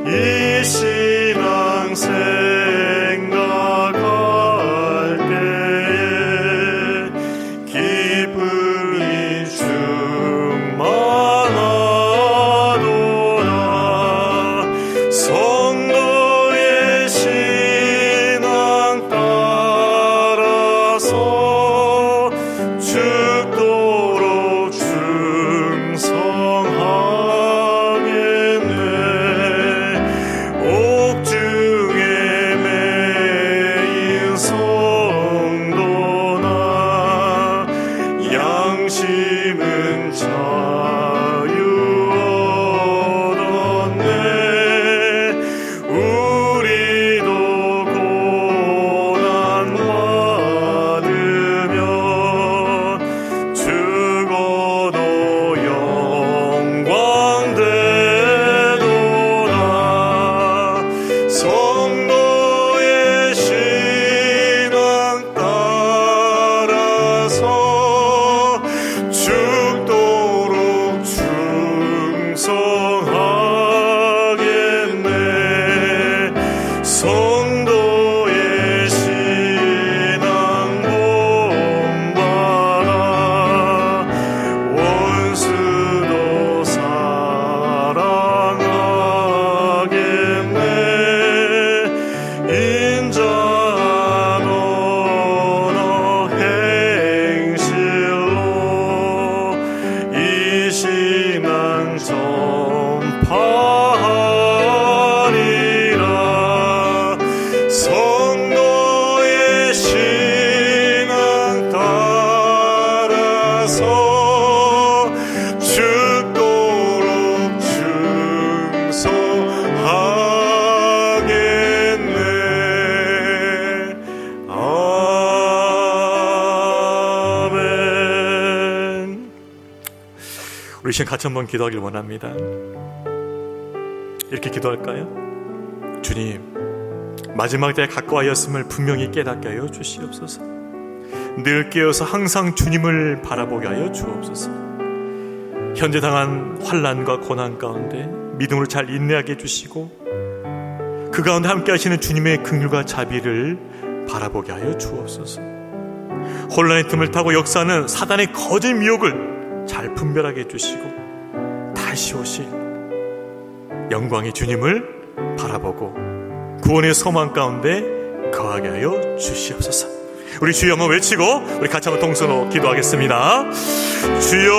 이 신앙 생각할 때에 기쁨이 충만하도다. 성도의 신앙 따라서 죽도록 충성하겠네. 옥중에 매인 성도나 양심은 자유 얻었네. 우리도 고난 받으면 죽어도 영광 되도다. 성도의 신앙 따라서 죽도록 충성하겠네. 성도의 신앙 본받아 원수도 사랑하겠네. 인자한 언어 행실로 이 신앙 전파하리라. 성도의 신앙 따라서 죽도록 충성하겠네. 아멘. 우리 시간 같이 한번 기도하길 원합니다. 이렇게 기도할까요? 주님, 마지막 때에 가까워하였음을 분명히 깨닫게 하여 주시옵소서. 늘 깨어서 항상 주님을 바라보게 하여 주옵소서. 현재 당한 환난과 고난 가운데 믿음으로 잘 인내하게 해주시고 그 가운데 함께 하시는 주님의 긍휼과 자비를 바라보게 하여 주옵소서. 혼란의 틈을 타고 역사하는 사단의 거짓 미혹을 잘 분별하게 해주시고 다시 오실 영광의 주님을 바라보고 구원의 소망 가운데 거하게 하여 주시옵소서. 우리 주여 한번 외치고 우리 같이 한번 동서로 기도하겠습니다. 주여,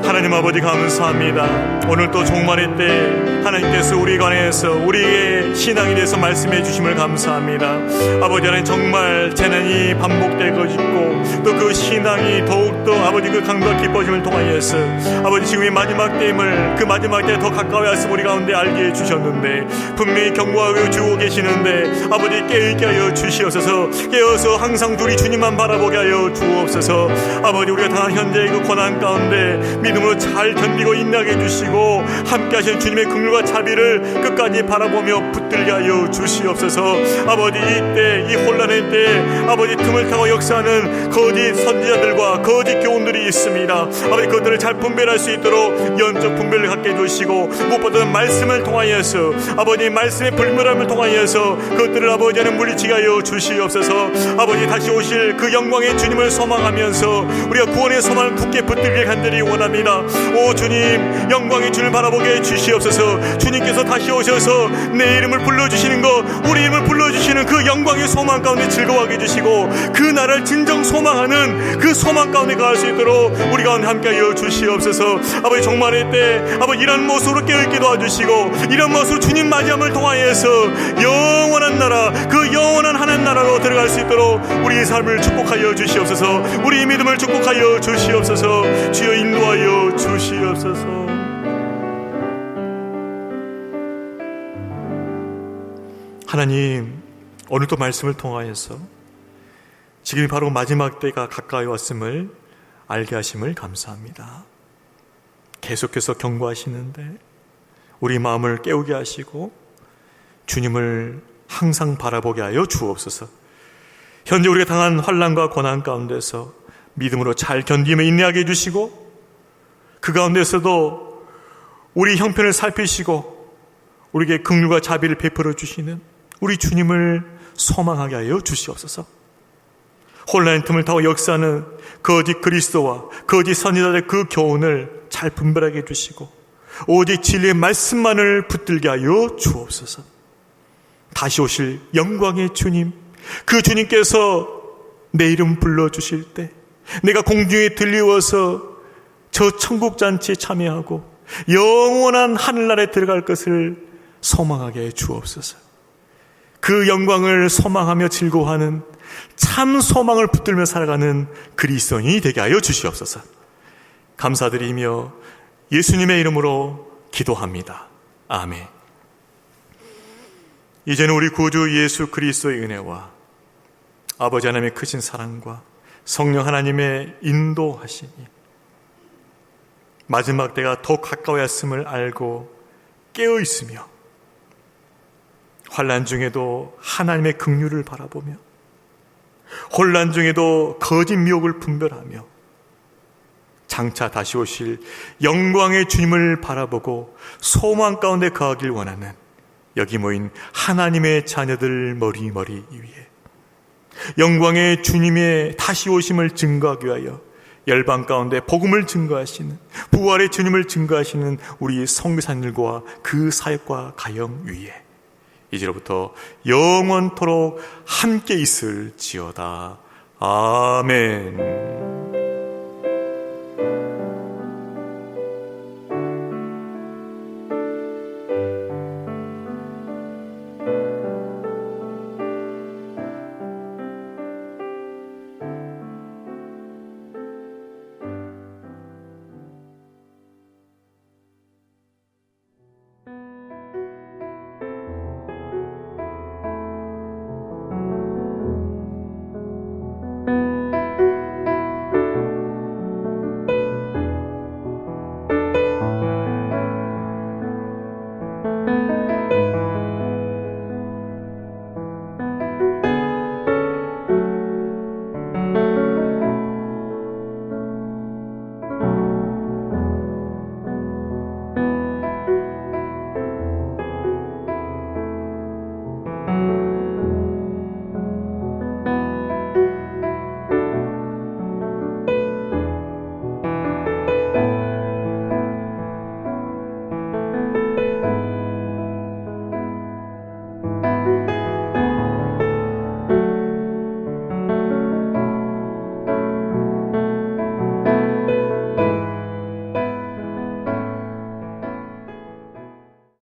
하나님 아버지 감사합니다. 오늘 또 종말의 때 하나님께서 우리 관해서 우리의 신앙에 대해서 말씀해 주심을 감사합니다. 아버지 하나님, 정말 재난이 반복되고 있고 또 그 신앙이 더욱더 아버지 그 강도가 깊어짐을 통하여서 아버지 지금이 마지막 때임을, 그 마지막 때에 더 가까이 와서 우리 가운데 알게 해주셨는데 분명히 경고하고 주고 계시는데 아버지 깨어있게 하여 주시옵소서. 깨어서 항상 둘이 주님만 바라보게 하여 주옵소서. 아버지, 우리가 당한 현재의 그 고난 가운데 믿음으로 잘 견디고 인내하게 해주시고 함께 하시는 주님의 긍휼과 자비를 끝까지 바라보며 붙들게 하여 주시옵소서. 아버지, 이때 이 혼란의 때 아버지 틈을 타고 역사하는 거짓 선지자들과 거짓 교훈들이 있습니다. 아버지, 그것들을 잘 분별할 수 있도록 영적 분별을 갖게 해주시고 무엇보다는 말씀을 통하여서 아버지 말씀의 불멸함을 통하여서 그것들을 아버지 하나님 물리치게 하여 주시옵소서. 아버지, 다시 오실 그 영광의 주님을 소망하면서 우리가 구원의 소망을 굳게 붙들길 간절히 원합니다. 오 주님, 영광의 주님을 바라보게 해주시옵소서. 주님께서 다시 오셔서 내 이름을 불러주시는 것, 우리 이름을 불러주시는 그 영광의 소망 가운데 즐거워하게 해주시고 그 나라를 진정 소망하는 그 소망 가운데 가할 수 있도록 우리 가운데 함께하여 주시옵소서. 아버지, 종말의 때 아버지 이런 모습으로 깨어있게 도와주시고 이런 모습으로 주님 맞이함을 통하여서 영원한 나라, 그 영원한 하나님 나라로 들어갈 수 있도록 우리의 삶을 축복하여 주시옵소서. 우리의 믿음을 축복하여 주시옵소서. 주여 인도하여 주시옵소서. 하나님, 오늘도 말씀을 통하여서 지금이 바로 마지막 때가 가까이 왔음을 알게 하심을 감사합니다. 계속해서 경고하시는데 우리 마음을 깨우게 하시고 주님을 항상 바라보게 하여 주옵소서. 현재 우리가 당한 환난과 고난 가운데서 믿음으로 잘 견디며 인내하게 해주시고 그 가운데서도 우리 형편을 살피시고 우리에게 긍휼과 자비를 베풀어 주시는 우리 주님을 소망하게 하여 주시옵소서. 혼란의 틈을 타고 역사하는 거짓 그리스도와 거짓 선지자들의 그 교훈을 잘 분별하게 해주시고 오직 진리의 말씀만을 붙들게 하여 주옵소서. 다시 오실 영광의 주님, 그 주님께서 내 이름 불러주실 때 내가 공중에 들리워서 저 천국잔치에 참여하고 영원한 하늘나라에 들어갈 것을 소망하게 해 주옵소서. 그 영광을 소망하며 즐거워하는 참 소망을 붙들며 살아가는 그리스도인이 되게 하여 주시옵소서. 감사드리며 예수님의 이름으로 기도합니다. 아멘. 이제는 우리 구주 예수 그리스도의 은혜와 아버지 하나님의 크신 사랑과 성령 하나님의 인도하심이 마지막 때가 더 가까워졌음을 알고 깨어있으며 환난 중에도 하나님의 긍휼을 바라보며 혼란 중에도 거짓 미혹을 분별하며 장차 다시 오실 영광의 주님을 바라보고 소망 가운데 거하길 원하는 여기 모인 하나님의 자녀들 머리 위에 영광의 주님의 다시 오심을 증거하기 위하여 열방 가운데 복음을 증거하시는 부활의 주님을 증거하시는 우리 선교사님들과 그 사역과 가영 위에 이제로부터 영원토록 함께 있을지어다. 아멘.